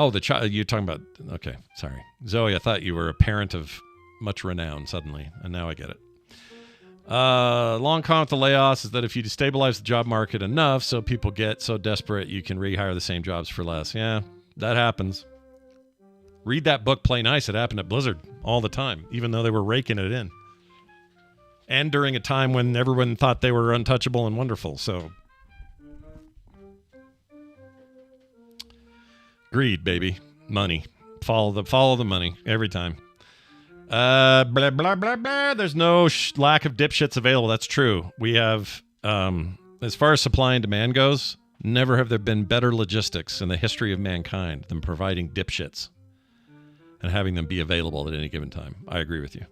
Oh, the child you're talking about. Okay, sorry. Zoe, I thought you were a parent of much renown suddenly, and now I get it. Long con with the layoffs is that if you destabilize the job market enough so people get so desperate, you can rehire the same jobs for less. Yeah, that happens. Read that book, Play Nice. It happened at Blizzard all the time, even though they were raking it in. And during a time when everyone thought they were untouchable and wonderful, so... Greed, baby. Money. Follow the money every time. Blah, blah, blah, blah. There's no lack of dipshits available. That's true. We have, as far as supply and demand goes, never have there been better logistics in the history of mankind than providing dipshits and having them be available at any given time. I agree with you.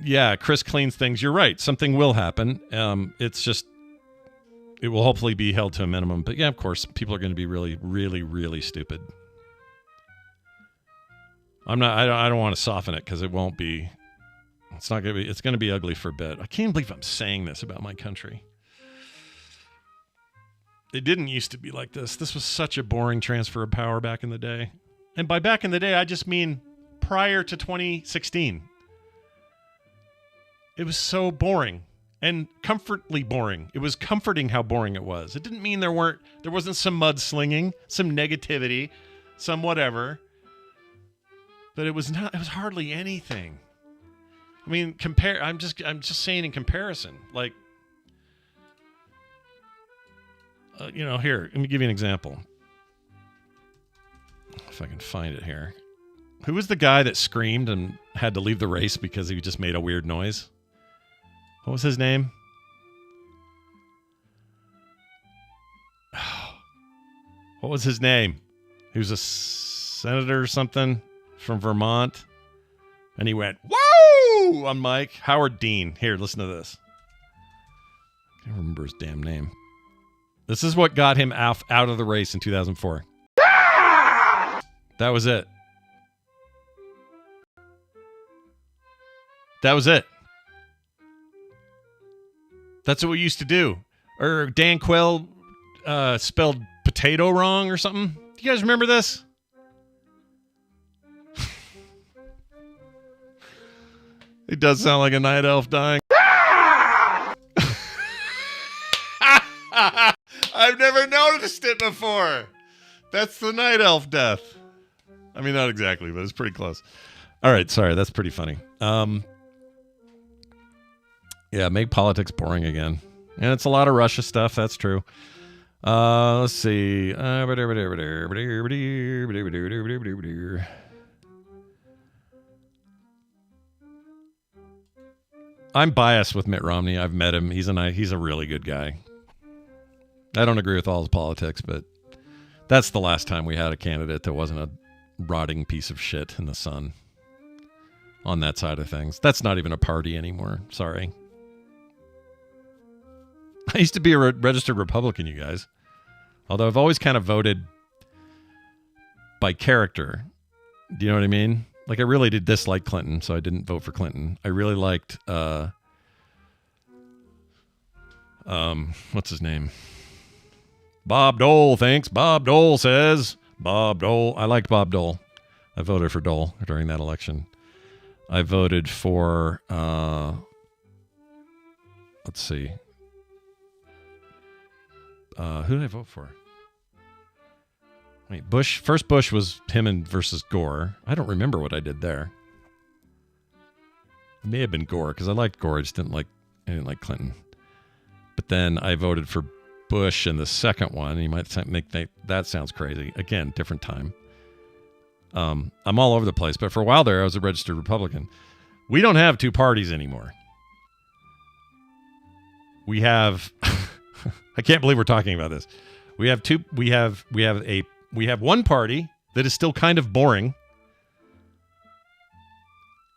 Yeah, Chris cleans things. You're right. Something will happen. It's just, it will hopefully be held to a minimum. But yeah, of course, people are going to be really, really, really stupid. I don't want to soften it because it won't be. It's not going to be. It's going to be ugly for a bit. I can't believe I'm saying this about my country. It didn't used to be like this. This was such a boring transfer of power back in the day. And by back in the day, I just mean prior to 2016. It was so boring. And comfortably boring. It was comforting how boring it was. It didn't mean there wasn't some mudslinging, some negativity, some whatever. But it was hardly anything. I mean, I'm just saying in comparison. Like, here, let me give you an example. If I can find it here. Who was the guy that screamed and had to leave the race because he just made a weird noise? What was his name? What was his name? He was a senator or something from Vermont. And he went, whoa, on Mike. Howard Dean. Here, listen to this. I can't remember his damn name. This is what got him out of the race in 2004. That was it. That was it. That's what we used to do. Or Dan Quayle spelled potato wrong or something. Do you guys remember this? It does sound like a night elf dying. I've never noticed it before. That's the night elf death. I mean, not exactly, but it's pretty close. All right, sorry, that's pretty funny. Yeah, make politics boring again. And it's a lot of Russia stuff, that's true. Let's see. I'm biased with Mitt Romney. I've met him. He's a really good guy. I don't agree with all his politics, but that's the last time we had a candidate that wasn't a rotting piece of shit in the sun on that side of things. That's not even a party anymore. Sorry. I used to be a registered Republican, you guys. Although I've always kind of voted by character. Do you know what I mean? Like, I really did dislike Clinton, so I didn't vote for Clinton. I really liked, what's his name? Bob Dole, thanks. Bob Dole says. Bob Dole. I liked Bob Dole. I voted for Dole during that election. I voted for, let's see. Who did I vote for? Wait, Bush. First Bush was him versus Gore. I don't remember what I did there. It may have been Gore because I liked Gore. I didn't like Clinton. But then I voted for Bush in the second one. You might think that sounds crazy. Again, different time. I'm all over the place. But for a while there, I was a registered Republican. We don't have two parties anymore. We have. I can't believe we're talking about this. We have two. We have one party that is still kind of boring.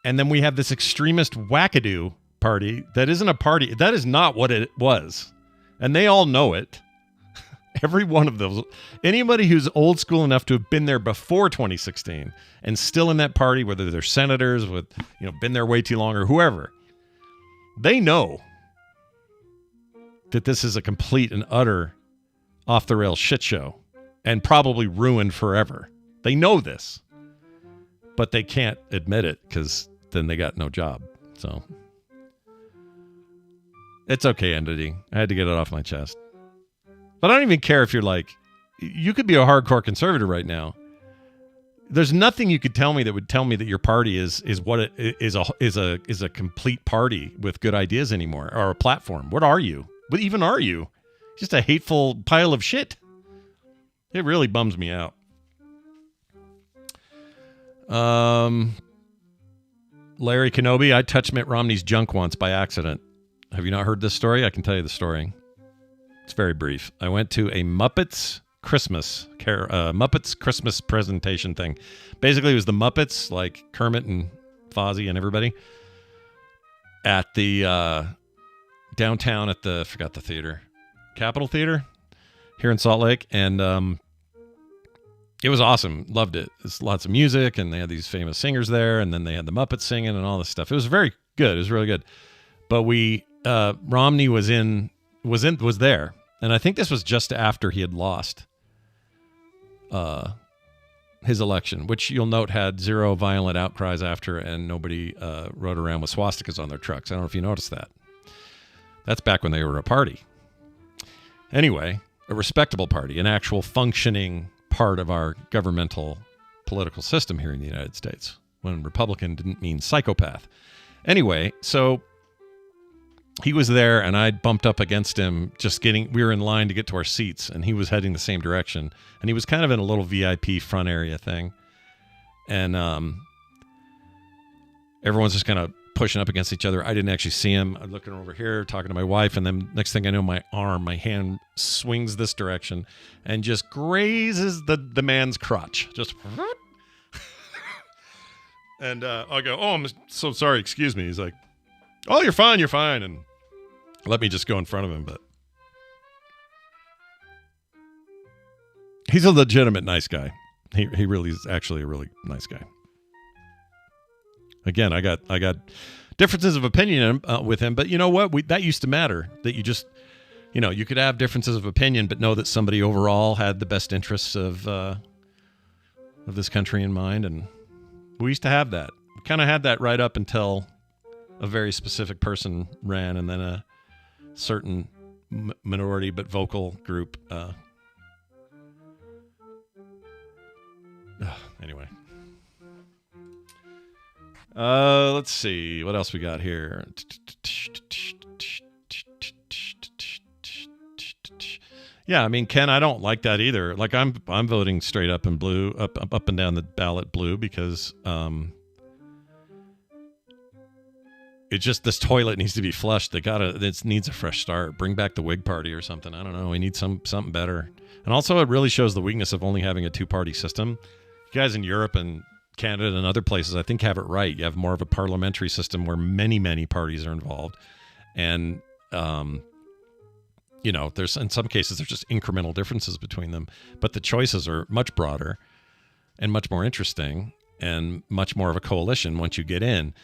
And then we have this extremist wackadoo party that isn't a party. That is not what it was. And they all know it. Every one of those. Anybody who's old school enough to have been there before 2016 and still in that party, whether they're senators with, been there way too long or whoever, they know that this is a complete and utter off-the-rails shit show and probably ruined forever. They know this, but they can't admit it because then they got no job. So it's okay, Entity. I had to get it off my chest. But I don't even care if you're you could be a hardcore conservative right now. There's nothing you could tell me that would tell me that your party is what it is a complete party with good ideas anymore, or a platform. What are you? What even are you? Just a hateful pile of shit. It really bums me out. Larry Kenobi, I touched Mitt Romney's junk once by accident. Have you not heard this story? I can tell you the story. It's very brief. I went to a Muppets Christmas presentation thing. Basically, it was the Muppets, like Kermit and Fozzie and everybody, at the downtown at the, forgot the theater, Capitol Theater here in Salt Lake. And it was awesome. Loved it. It's lots of music, and they had these famous singers there, and then they had the Muppets singing and all this stuff. It was very good. It was really good. But Romney was there. And I think this was just after he had lost his election, which you'll note had zero violent outcries after, and nobody rode around with swastikas on their trucks. I don't know if you noticed that. That's back when they were a party. Anyway, a respectable party, an actual functioning part of our governmental political system here in the United States, when Republican didn't mean psychopath. Anyway, so he was there, and I bumped up against him, we were in line to get to our seats, and he was heading the same direction. And he was kind of in a little VIP front area thing. And everyone's just kind of pushing up against each other. I didn't actually see him. I'm looking over here, talking to my wife, and then next thing I know, my hand swings this direction and just grazes the man's crotch. Just. And I go, oh, I'm so sorry. Excuse me. He's like, oh, you're fine. And let me just go in front of him. But he's a legitimate nice guy. He really is actually a really nice guy. Again, I got differences of opinion with him, but you know what? That used to matter. That you just, you could have differences of opinion, but know that somebody overall had the best interests of this country in mind, and we used to have that. We kind of had that right up until a very specific person ran, and then a certain minority but vocal group. Anyway. Let's see what else we got here. Yeah, I mean, Ken, I don't like that either. Like I'm voting straight up and blue, up and down the ballot blue, because it just, this toilet needs to be flushed. It needs a fresh start. Bring back the Whig Party or something. I don't know. We need something better. And also, it really shows the weakness of only having a two-party system. You guys in Europe and Canada and other places, I think, have it right. You have more of a parliamentary system where many, many parties are involved. And, there's, in some cases, there's just incremental differences between them. But the choices are much broader and much more interesting and much more of a coalition once you get in.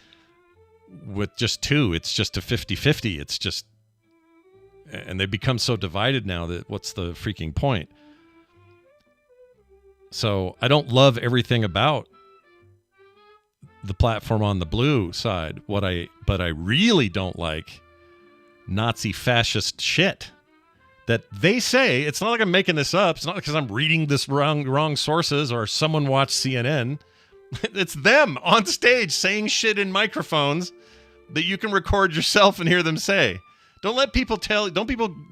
With just two, it's just a 50-50. It's just, and they become so divided now that what's the freaking point? So I don't love everything about the platform on the blue side. But I really don't like Nazi fascist shit that they say. It's not like I'm making this up. It's not because I'm reading this wrong sources or someone watched CNN. It's them on stage saying shit in microphones that you can record yourself and hear them say. Don't let people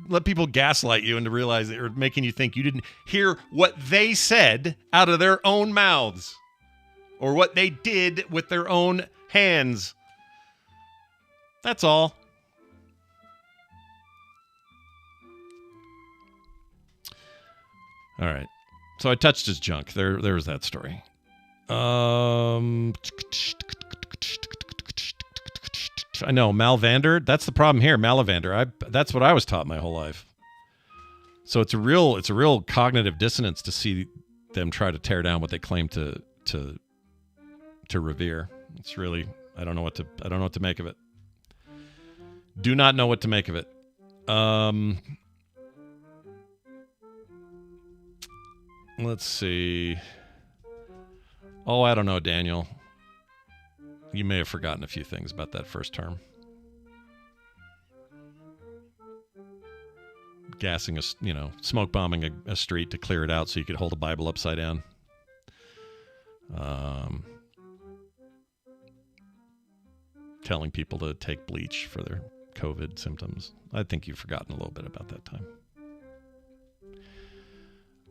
let people gaslight you into realizing or making you think you didn't hear what they said out of their own mouths or what they did with their own hands. That's all. All right. So I touched his junk. There was that story. I know, Malvander. That's the problem here, Malavander. That's what I was taught my whole life. So it's a real cognitive dissonance to see them try to tear down what they claim to revere. It's really, I don't know what to make of it. Do not know what to make of it. Let's see. Oh, I don't know, Daniel. You may have forgotten a few things about that first term. Gassing smoke bombing a street to clear it out so you could hold a Bible upside down. Telling people to take bleach for their COVID symptoms. I think you've forgotten a little bit about that time.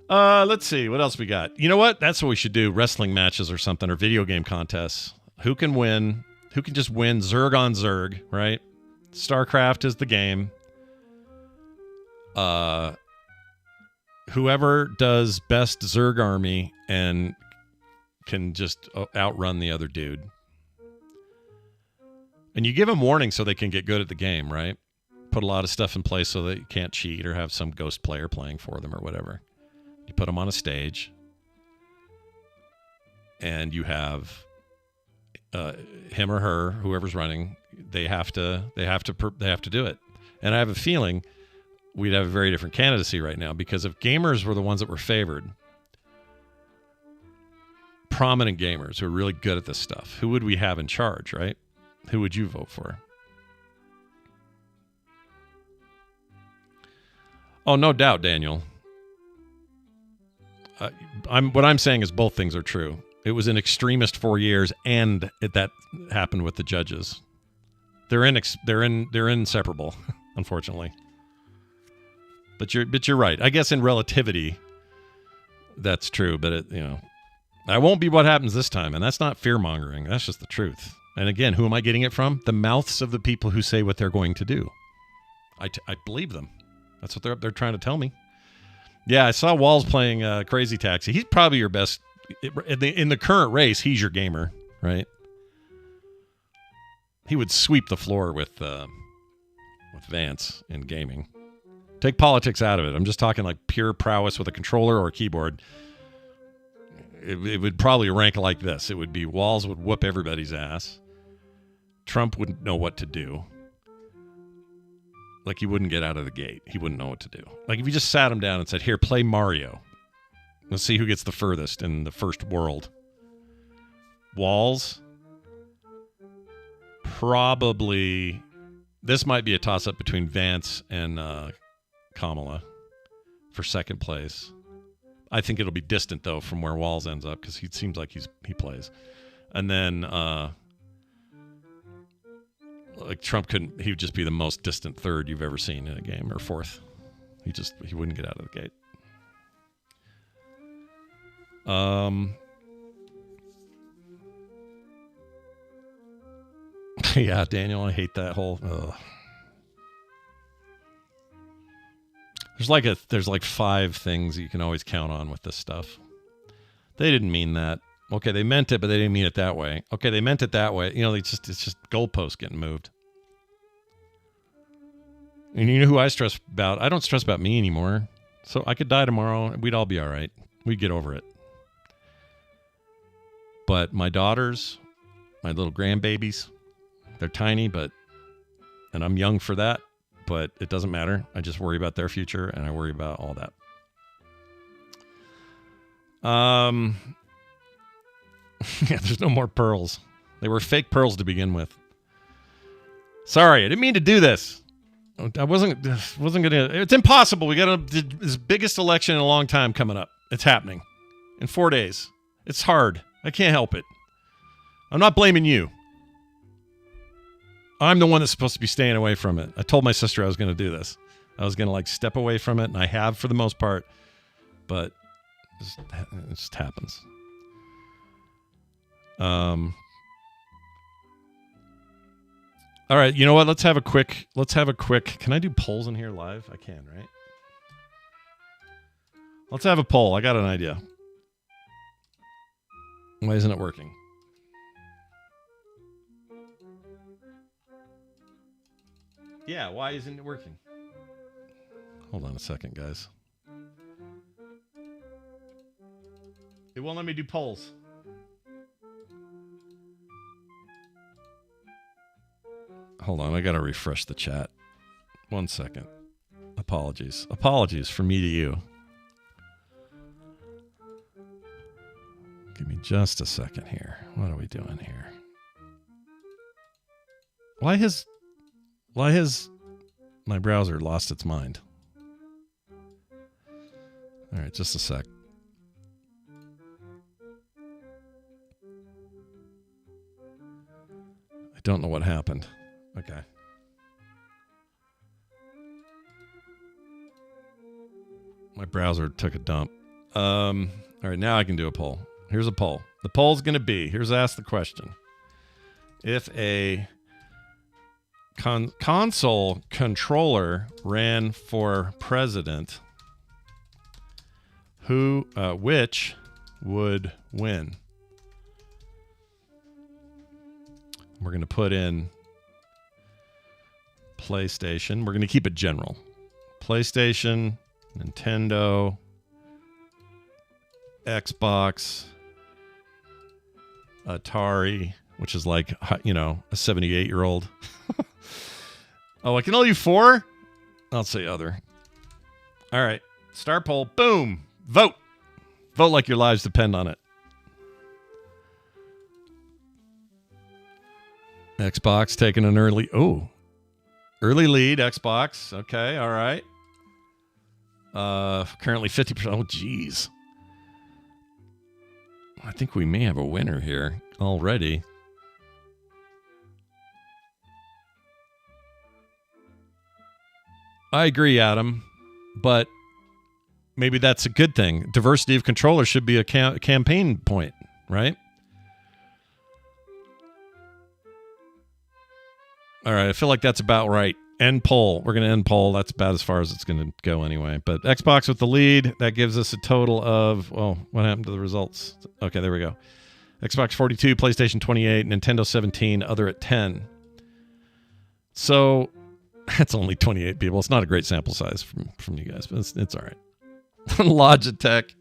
Let's see. What else we got? You know what? That's what we should do. Wrestling matches or something, or video game contests. Who can win? Who can just win Zerg on Zerg, right? StarCraft is the game. Whoever does best Zerg army and can just outrun the other dude. And you give them warning so they can get good at the game, right? Put a lot of stuff in place so that you can't cheat or have some ghost player playing for them or whatever. You put them on a stage, and you have him or her, whoever's running. They have to do it. And I have a feeling we'd have a very different candidacy right now, because if gamers were the ones that were favored, prominent gamers who are really good at this stuff, who would we have in charge, right? Who would you vote for? Oh, no doubt, Daniel. What I'm saying is both things are true. It was an extremist 4 years, and that happened with the judges. They're inseparable, unfortunately. But you're right. I guess in relativity, that's true. But that won't be what happens this time, and that's not fear mongering. That's just the truth. And again, who am I getting it from? The mouths of the people who say what they're going to do. I believe them. That's what they're trying to tell me. Yeah, I saw Walls playing Crazy Taxi. He's probably your best in the current race. He's your gamer, right? He would sweep the floor with Vance in gaming. Take politics out of it. I'm just talking like pure prowess with a controller or a keyboard. It would probably rank like this. It would be Walls would whoop everybody's ass. Trump wouldn't know what to do. Like he wouldn't get out of the gate. He wouldn't know what to do. Like if you just sat him down and said, here, play Mario. Let's see who gets the furthest in the first world. Walls, probably, this might be a toss-up between Vance and Kamala for second place. I think it'll be distant, though, from where Walls ends up because he seems like he plays. And then like Trump he would just be the most distant third you've ever seen in a game, or fourth. He wouldn't get out of the gate. Yeah, Daniel, I hate that whole There's like 5 things you can always count on with this stuff. They didn't mean that. Okay, they meant it, but they didn't mean it that way. Okay, they meant it that way. You know, it's just goalposts getting moved. And you know who I stress about? I don't stress about me anymore. So I could die tomorrow and we'd all be all right. We'd get over it. But my daughters, my little grandbabies, they're tiny, and I'm young for that, but it doesn't matter. I just worry about their future and I worry about all that. Yeah, there's no more pearls. They were fake pearls to begin with. Sorry, I didn't mean to do this. I wasn't gonna. It's impossible. We got this biggest election in a long time coming up. It's happening in 4 days. It's hard. I can't help it. I'm not blaming you. I'm the one that's supposed to be staying away from it. I told my sister I was going to do this. I was going to step away from it, and I have for the most part. But it just happens. All right, you know what? Let's have a quick. Can I do polls in here live? I can, right? Let's have a poll. I got an idea. Why isn't it working? Yeah, why isn't it working? Hold on a second, guys. It won't let me do polls. Hold on, I gotta refresh the chat. 1 second. Apologies from me to you. Give me just a second here. What are we doing here? Why has my browser lost its mind? All right, just a sec. I don't know what happened. Okay. My browser took a dump. All right, now I can do a poll. Here's a poll. The poll's going to be, here's ask the question. If a console controller ran for president, which would win? We're going to put in PlayStation. We're going to keep it general. PlayStation, Nintendo, Xbox, Atari, which is like, a 78-year-old. Oh, I can only do 4? I'll say other. All right. Start poll. Boom. Vote. Vote like your lives depend on it. Xbox taking an early lead. Xbox. Okay. All right. Currently 50%. Oh, geez. I think we may have a winner here already. I agree, Adam, but maybe that's a good thing. Diversity of controllers should be a campaign point, right? All right, I feel like that's about right. End poll. We're going to end poll. That's about as far as it's going to go anyway. But Xbox with the lead. That gives us a total of, well, what happened to the results? Okay, there we go. Xbox 42, PlayStation 28, Nintendo 17, other at 10. So that's only 28 people. It's not a great sample size from you guys, but it's all right. Logitech.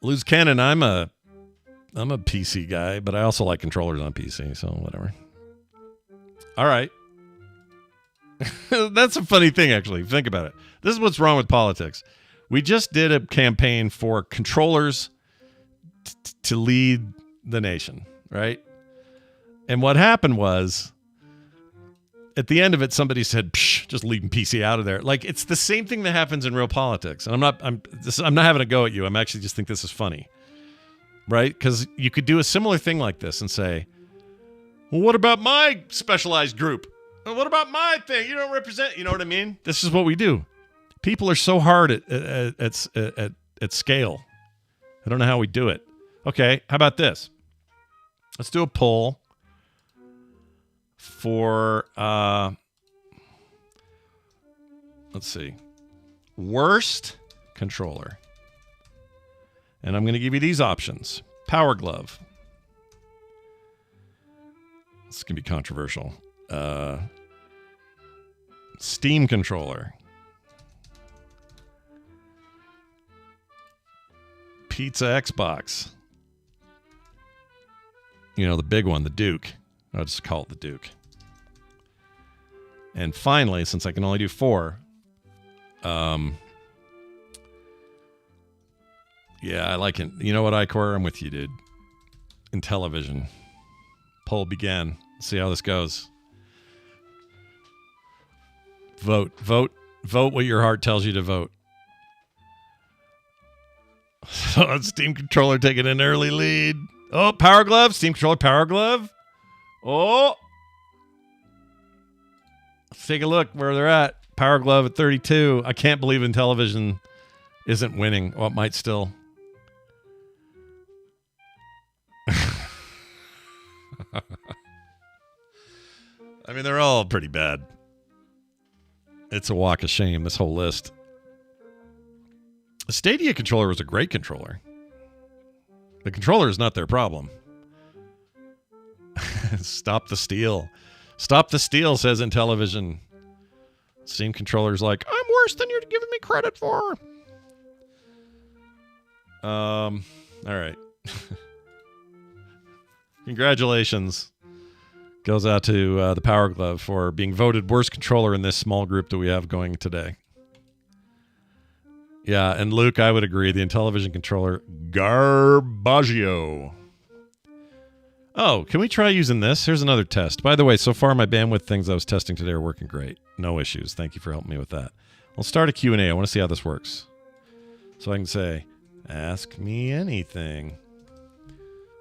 Loose cannon. I'm a PC guy, but I also like controllers on PC, so whatever. All right. That's a funny thing, actually. Think about it. This is what's wrong with politics. We just did a campaign for controllers to lead the nation, right? And what happened was, at the end of it, somebody said, "Psh, just leaving PC out of there." Like, it's the same thing that happens in real politics. And I'm not having a go at you. I'm actually just think this is funny, right? Because you could do a similar thing like this and say, "Well, what about my specialized group? What about my thing? You don't represent." You know what I mean? This is what we do. People are so hard at scale. I don't know how we do it. Okay, how about this? Let's do a poll for, let's see, worst controller. And I'm going to give you these options. Power Glove. This can be controversial. Steam controller. Pizza Xbox. You know, the big one, the Duke. I'll just call it the Duke. And finally, since I can only do 4, yeah, I like it. You know what, Icor? I'm with you, dude. In television. Poll began. Let's see how this goes. Vote what your heart tells you to vote. Steam controller taking an early lead. Oh, Power Glove. Steam controller, Power Glove. Oh. Let's take a look where they're at. Power Glove at 32. I can't believe in television isn't winning. Well, it might still. I mean, they're all pretty bad. It's a walk of shame, this whole list. The Stadia controller was a great controller. The controller is not their problem. Stop the steal. Stop the steal, says in television. Steam controller's like, I'm worse than you're giving me credit for. All right. Congratulations. Goes out to the Power Glove for being voted worst controller in this small group that we have going today. Yeah, and Luke, I would agree. The Intellivision controller, garbaggio. Oh, can we try using this? Here's another test. By the way, so far my bandwidth things I was testing today are working great. No issues. Thank you for helping me with that. I'll start a Q&A. I want to see how this works. So I can say, ask me anything.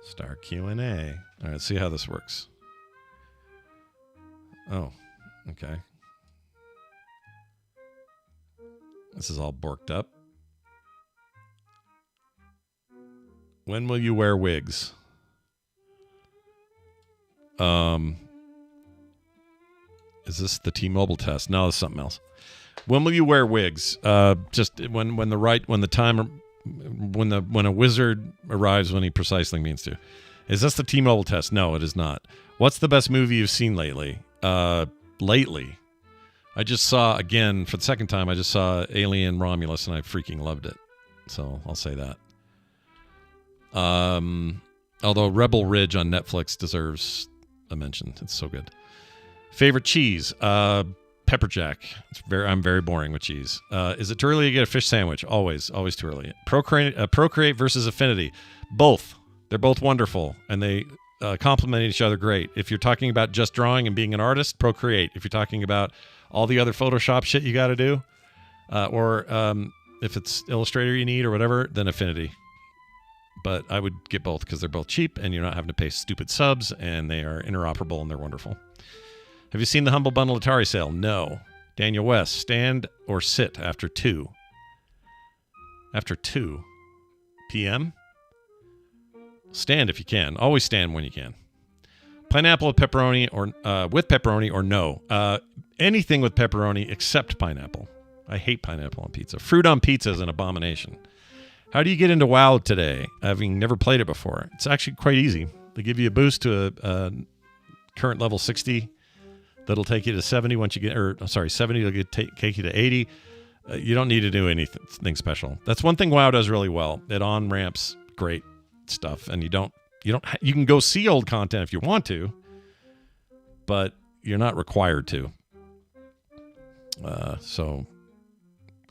Start Q&A. All right, let's see how this works. Oh, okay. This is all borked up. When will you wear wigs? Is this the T-Mobile test? No, it's something else. When will you wear wigs? Just when a wizard arrives when he precisely means to. Is this the T-Mobile test? No, it is not. What's the best movie you've seen lately? Lately, I just saw, again, for the second time, I just saw Alien Romulus, and I freaking loved it. So I'll say that. Although Rebel Ridge on Netflix deserves a mention. It's so good. Favorite cheese? Pepper Jack. I'm very boring with cheese. Is it too early to get a fish sandwich? Always too early. Procreate versus Affinity. Both. They're both wonderful, and they complement each other great. If you're talking about just drawing and being an artist, Procreate. If you're talking about all the other Photoshop shit you got to do, or if it's Illustrator you need or whatever, then Affinity. But I would get both because they're both cheap and you're not having to pay stupid subs, and they are interoperable and they're wonderful. Have you seen the Humble Bundle Atari sale? No. Daniel West, stand or sit after 2? After 2 p.m.? Stand if you can. Always stand when you can. Pineapple with pepperoni or no. Anything with pepperoni except pineapple. I hate pineapple on pizza. Fruit on pizza is an abomination. How do you get into WoW today, having never played it before? It's actually quite easy. They give you a boost to a current level 60. That'll take you to 70 once you get, 70 will take you to 80. You don't need to do anything special. That's one thing WoW does really well. It on-ramps great stuff, and you can go see old content if you want to, but you're not required to. So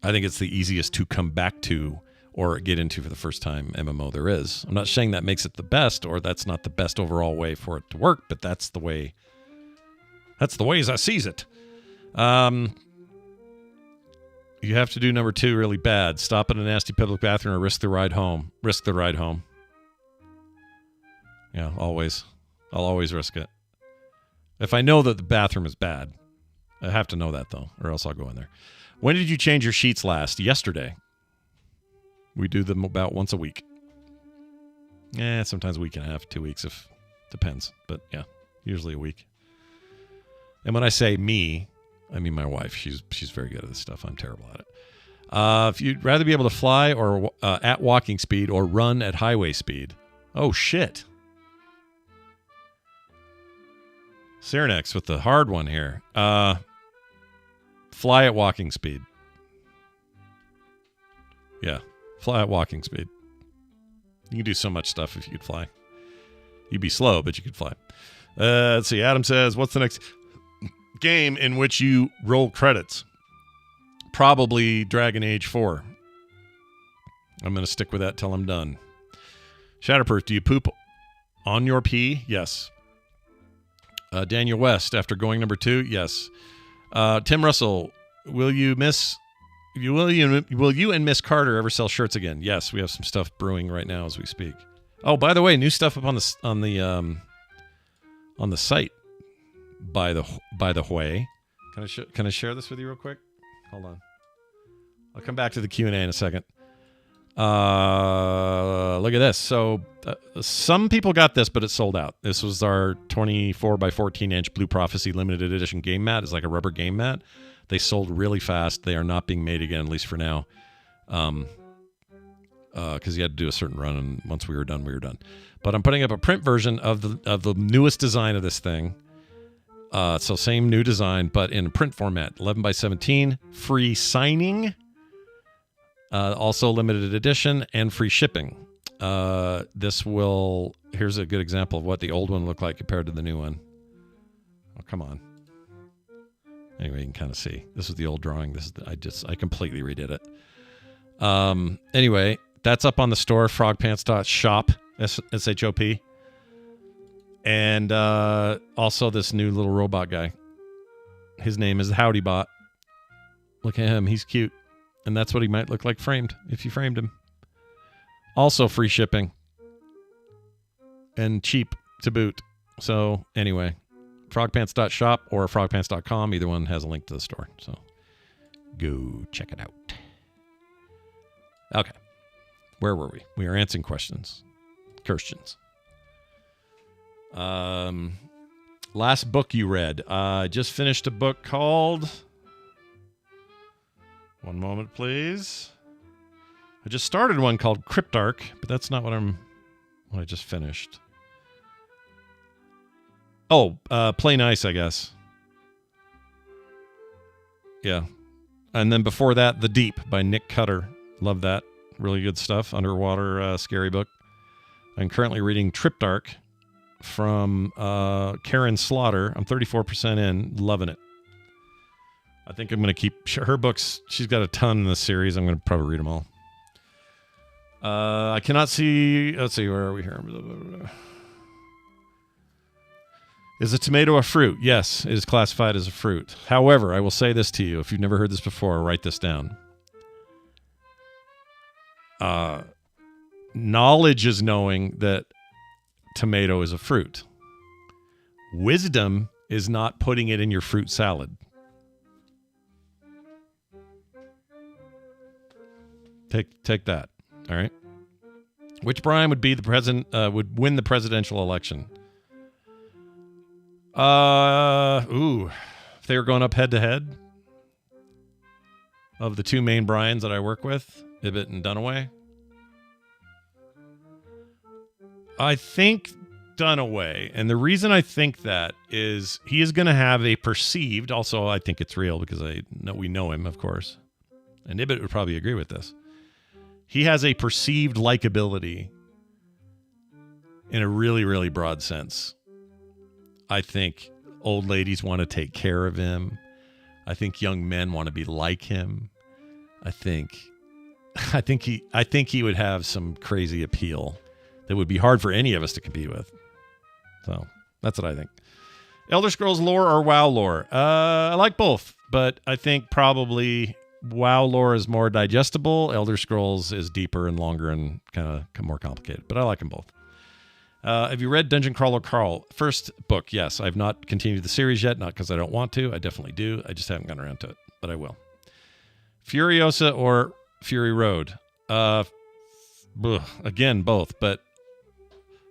I think it's the easiest to come back to or get into for the first time MMO there is. I'm not saying that makes it the best, or that's not the best overall way for it to work, but that's the way as I sees it. You have to do number 2 really bad. Stop at a nasty public bathroom or risk the ride home. Risk the ride home. Yeah, always. I'll always risk it. If I know that the bathroom is bad, I have to know that, though, or else I'll go in there. When did you change your sheets last? Yesterday. We do them about once a week. Sometimes a week and a half, 2 weeks, if depends. But yeah, usually a week. And when I say me, I mean my wife. She's very good at this stuff. I'm terrible at it. If you'd rather be able to fly or at walking speed or run at highway speed. Oh, shit. Cyrenex with the hard one here. Fly at walking speed. Yeah, fly at walking speed. You can do so much stuff if you could fly. You'd be slow, but you could fly. Let's see. Adam says, what's the next game in which you roll credits? Probably Dragon Age 4. I'm going to stick with that till I'm done. Shatterproof, do you poop on your pee? Yes. Daniel West, after going number 2, yes. Tim Russell, will you and Miss Carter ever sell shirts again? Yes, we have some stuff brewing right now as we speak. Oh, by the way, new stuff up on the site by the way. Can I share this with you real quick? Hold on. I'll come back to the Q&A in a second. Look at this. So some people got this, but it sold out. This was our 24 by 14 inch Blue Prophecy limited edition game mat. It's like a rubber game mat. They sold really fast. They are not being made again, at least for now. Because you had to do a certain run, and once we were done, we were done. But I'm putting up a print version of the newest design of this thing. So same new design, but in print format, 11 by 17, free signing. Also limited edition and free shipping. Here's a good example of what the old one looked like compared to the new one. Oh, come on. Anyway, you can kind of see. This is the old drawing. I completely redid it. Anyway, that's up on the store, frogpants.shop, S-H-O-P. And also this new little robot guy. His name is Howdy Bot. Look at him. He's cute. And that's what he might look like framed, if you framed him. Also free shipping. And cheap to boot. So, anyway. Frogpants.shop or frogpants.com. Either one has a link to the store. So, go check it out. Okay. Where were we? We are answering questions. Questions. Last book you read. I just finished a book called... One moment, please. I just started one called Cryptarch, but that's not what I just finished. Oh, Play Nice, I guess. Yeah. And then before that, The Deep by Nick Cutter. Love that. Really good stuff. Underwater scary book. I'm currently reading Triptarch from Karen Slaughter. I'm 34% in. Loving it. I think I'm going to keep her books. She's got a ton in this series. I'm going to probably read them all. I cannot see. Let's see. Where are we here? Is a tomato a fruit? Yes, it is classified as a fruit. However, I will say this to you. If you've never heard this before, write this down. Knowledge is knowing that tomato is a fruit. Wisdom is not putting it in your fruit salad. Take that, all right? Which Brian would be the president? Would win the presidential election? If they were going up head to head, of the two main Brians that I work with, Ibbett and Dunaway, I think Dunaway. And the reason I think that is he is going to have a perceived, also I think it's real because we know him, of course. And Ibbett would probably agree with this. He has a perceived likability in a really, really broad sense. I think old ladies want to take care of him. I think young men want to be like him. I think he would have some crazy appeal that would be hard for any of us to compete with. So that's what I think. Elder Scrolls lore or WoW lore? I like both, but I think probably WoW lore is more digestible. Elder Scrolls is deeper and longer and kind of more complicated, but I like them both. Have you read Dungeon Crawler Carl? First book, yes. I've not continued the series yet, not because I don't want to. I definitely do. I just haven't gotten around to it, but I will. Furiosa or Fury Road? Again, both, but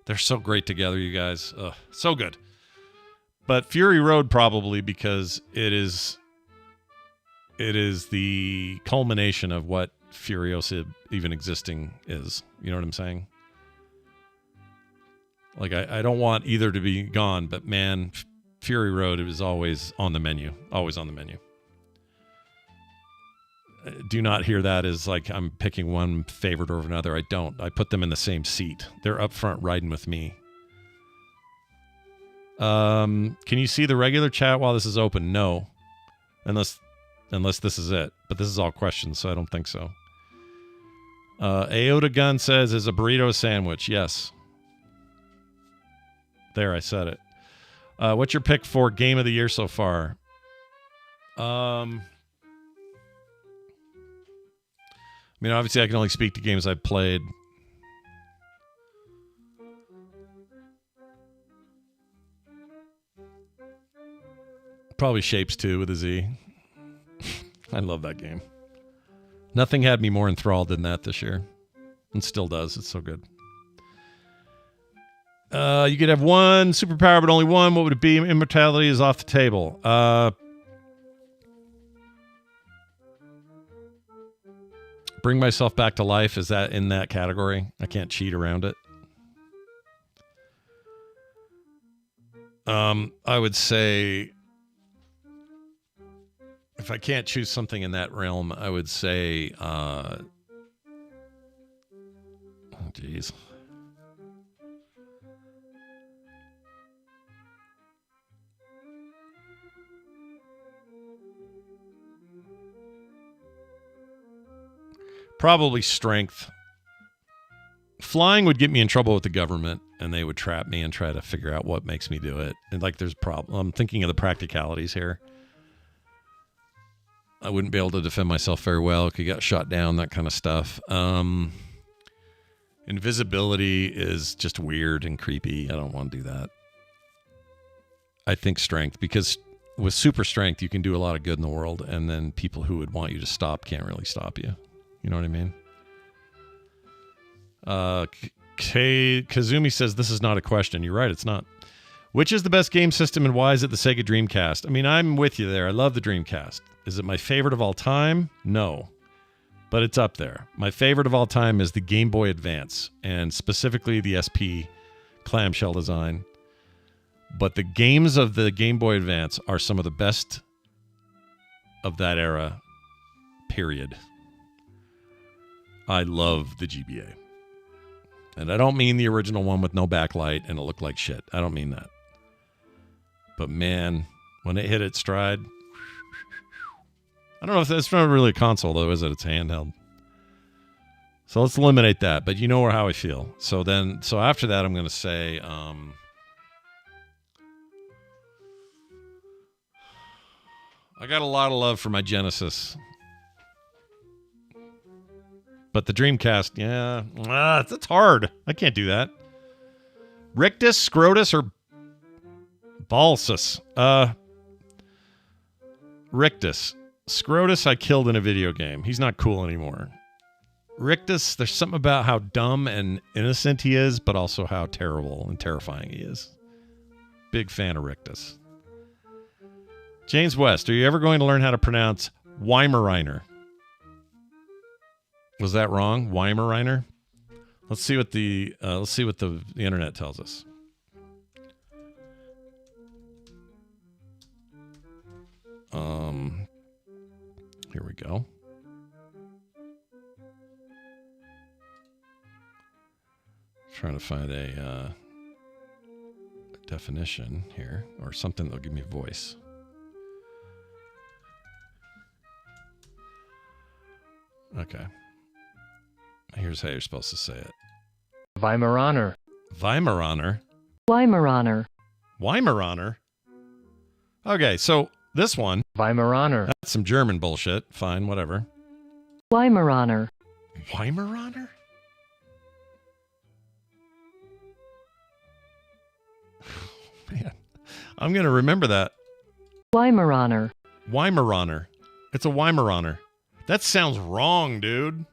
they're so great together, you guys. So good. But Fury Road probably because it is the culmination of what Furiosa even existing is. You know what I'm saying? Like, I don't want either to be gone, but man, Fury Road is always on the menu. Always on the menu. Do not hear that as like I'm picking one favorite over another. I don't. I put them in the same seat. They're up front riding with me. Can you see the regular chat while this is open? No. Unless this is it. But this is all questions, so I don't think so. Aota Gun says, is a burrito a sandwich? Yes. There, I said it. What's your pick for game of the year so far? I mean, obviously, I can only speak to games I've played. Probably Shapes 2 with a Z. I love that game. Nothing had me more enthralled than that this year. And still does. It's so good. You could have one superpower, but only one. What would it be? Immortality is off the table. Bring myself back to life. Is that in that category? I can't cheat around it. I would say if I can't choose something in that realm, I would say, oh, geez. Probably strength. Flying would get me in trouble with the government, and they would trap me and try to figure out what makes me do it. And like, there's problem. I'm thinking of the practicalities here. I wouldn't be able to defend myself very well. Could get shot down, that kind of stuff. Invisibility is just weird and creepy. I don't want to do that. I think strength, because with super strength, you can do a lot of good in the world, and then people who would want you to stop can't really stop you. You know what I mean? Kazumi says, this is not a question. You're right, it's not. Which is the best game system and why is it the Sega Dreamcast? I mean, I'm with you there. I love the Dreamcast. Is it my favorite of all time? No. But it's up there. My favorite of all time is the Game Boy Advance, and specifically the SP clamshell design. But the games of the Game Boy Advance are some of the best of that era, period. I love the GBA. And I don't mean the original one with no backlight and it looked like shit. I don't mean that. But man, when it hit its stride, I don't know if that's not really a console though, is it? It's handheld. So let's eliminate that. But you know how I feel. So after that, I'm going to say, I got a lot of love for my Genesis. But the Dreamcast, yeah, that's hard. I can't do that. Rictus, Scrotus, or Balsus? Rictus. Scrotus I killed in a video game. He's not cool anymore. Rictus, there's something about how dumb and innocent he is, but also how terrible and terrifying he is. Big fan of Rictus. James West, are you ever going to learn how to pronounce Weimaraner? Was that wrong? Weimaraner? Let's see what the internet tells us. Here we go. Trying to find a definition here or something that'll give me a voice. Okay. Here's how you're supposed to say it. Weimaraner. Weimaraner? Weimaraner. Weimaraner? Okay, so this one. Weimaraner. That's some German bullshit. Fine, whatever. Weimaraner. Weimaraner? Man, I'm going to remember that. Weimaraner. Weimaraner. It's a Weimaraner. That sounds wrong, dude.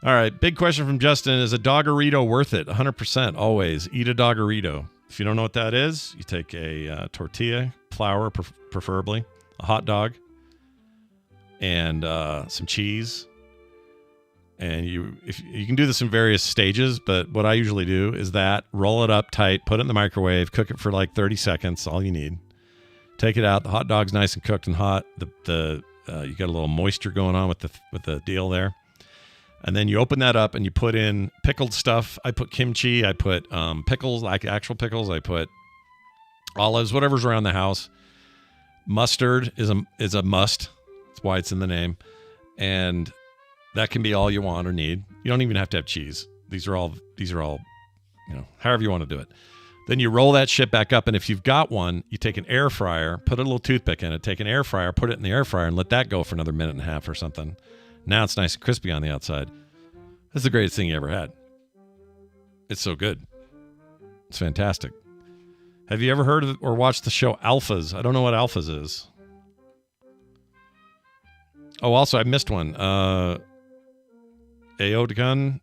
All right, big question from Justin. Is a Doggerito worth it? 100%, always. Eat a Doggerito. If you don't know what that is, you take a tortilla, flour preferably, a hot dog, and some cheese. And you can do this in various stages, but what I usually do is roll it up tight, put it in the microwave, cook it for like 30 seconds, all you need. Take it out. The hot dog's nice and cooked and hot. You got a little moisture going on with the deal there. And then you open that up and you put in pickled stuff. I put kimchi. I put pickles, like actual pickles. I put olives, whatever's around the house. Mustard is a must. That's why it's in the name. And that can be all you want or need. You don't even have to have cheese. These are all, however you want to do it. Then you roll that shit back up, and if you've got one, you take an air fryer, put a little toothpick in it, take an air fryer, put it in the air fryer, and let that go for another minute and a half or something. Now it's nice and crispy on the outside. That's the greatest thing you ever had. It's so good. It's fantastic. Have you ever heard of or watched the show Alphas? I don't know what Alphas is. Oh, also, I missed one. Aotgun?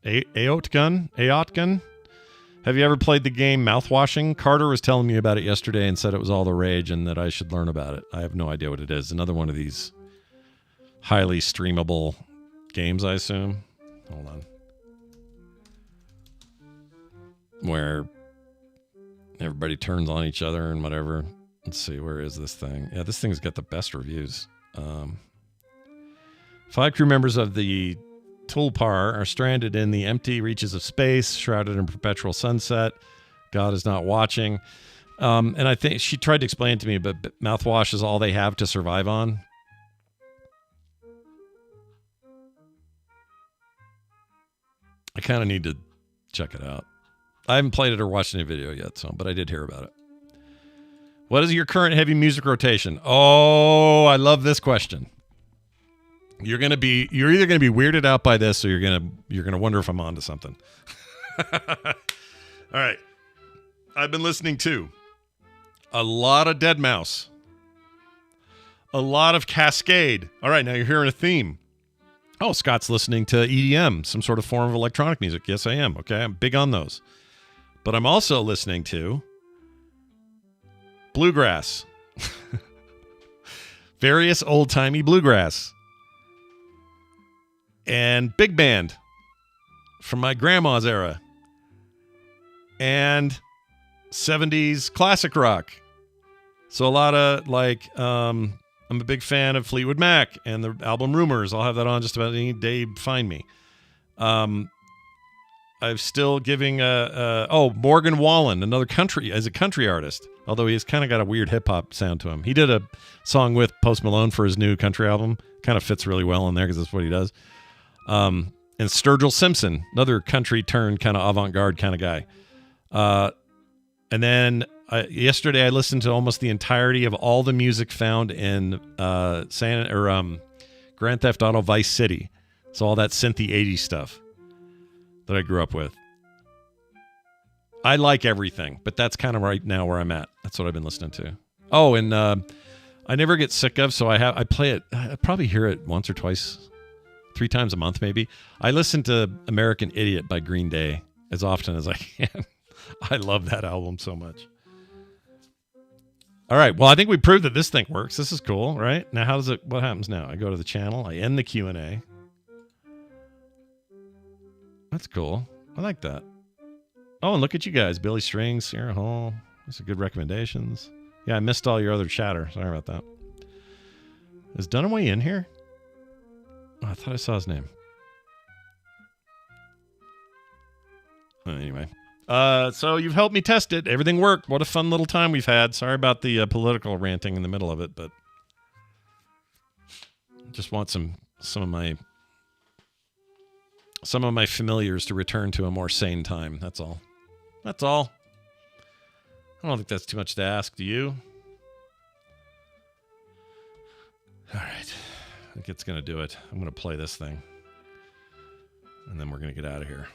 Have you ever played the game Mouthwashing? Carter was telling me about it yesterday and said it was all the rage and that I should learn about it. I have no idea what it is. Another one of these highly streamable games, I assume. Hold on. Where everybody turns on each other and whatever. Let's see, where is this thing? Yeah, this thing's got the best reviews. 5 crew members of the Tulpar are stranded in the empty reaches of space, shrouded in perpetual sunset. God is not watching. And I think she tried to explain it to me, but mouthwash is all they have to survive on. I kind of need to check it out. I haven't played it or watched any video yet, but I did hear about it. What is your current heavy music rotation? Oh, I love this question. You're either gonna be weirded out by this, or you're gonna wonder if I'm onto something. All right, I've been listening to a lot of Deadmau5, a lot of Cascade. All right, now you're hearing a theme. Oh, Scott's listening to EDM, some sort of form of electronic music. Yes, I am. Okay, I'm big on those, but I'm also listening to bluegrass, various old-timey bluegrass. And big band from my grandma's era. And 70s classic rock. So a lot of I'm a big fan of Fleetwood Mac and the album Rumors. I'll have that on just about any day you find me. I'm still giving Morgan Wallen, another country artist. Although he's kind of got a weird hip hop sound to him. He did a song with Post Malone for his new country album. Kind of fits really well in there because that's what he does. And Sturgill Simpson, another country turned kind of avant-garde kind of guy. And then yesterday I listened to almost the entirety of all the music found in Grand Theft Auto Vice City. So all that synthy 80s stuff that I grew up with. I like everything, but that's kind of right now where I'm at. That's what I've been listening to. Oh, and I never get sick of, so I play it. I probably hear it once or twice, 3 times a month, maybe. I listen to American Idiot by Green Day as often as I can. I love that album so much. All right. Well, I think we proved that this thing works. This is cool, right? Now, what happens now? I go to the channel. I end the Q&A. That's cool. I like that. Oh, and look at you guys. Billy Strings, Sarah Hall. Those are good recommendations. Yeah, I missed all your other chatter. Sorry about that. Is Dunaway in here? Oh, I thought I saw his name. Anyway. So you've helped me test it. Everything worked. What a fun little time we've had. Sorry about the political ranting in the middle of it, but just want some of my familiars to return to a more sane time. That's all. That's all. I don't think that's too much to ask. Do you? All right. I think it's going to do it. I'm going to play this thing, and then we're going to get out of here.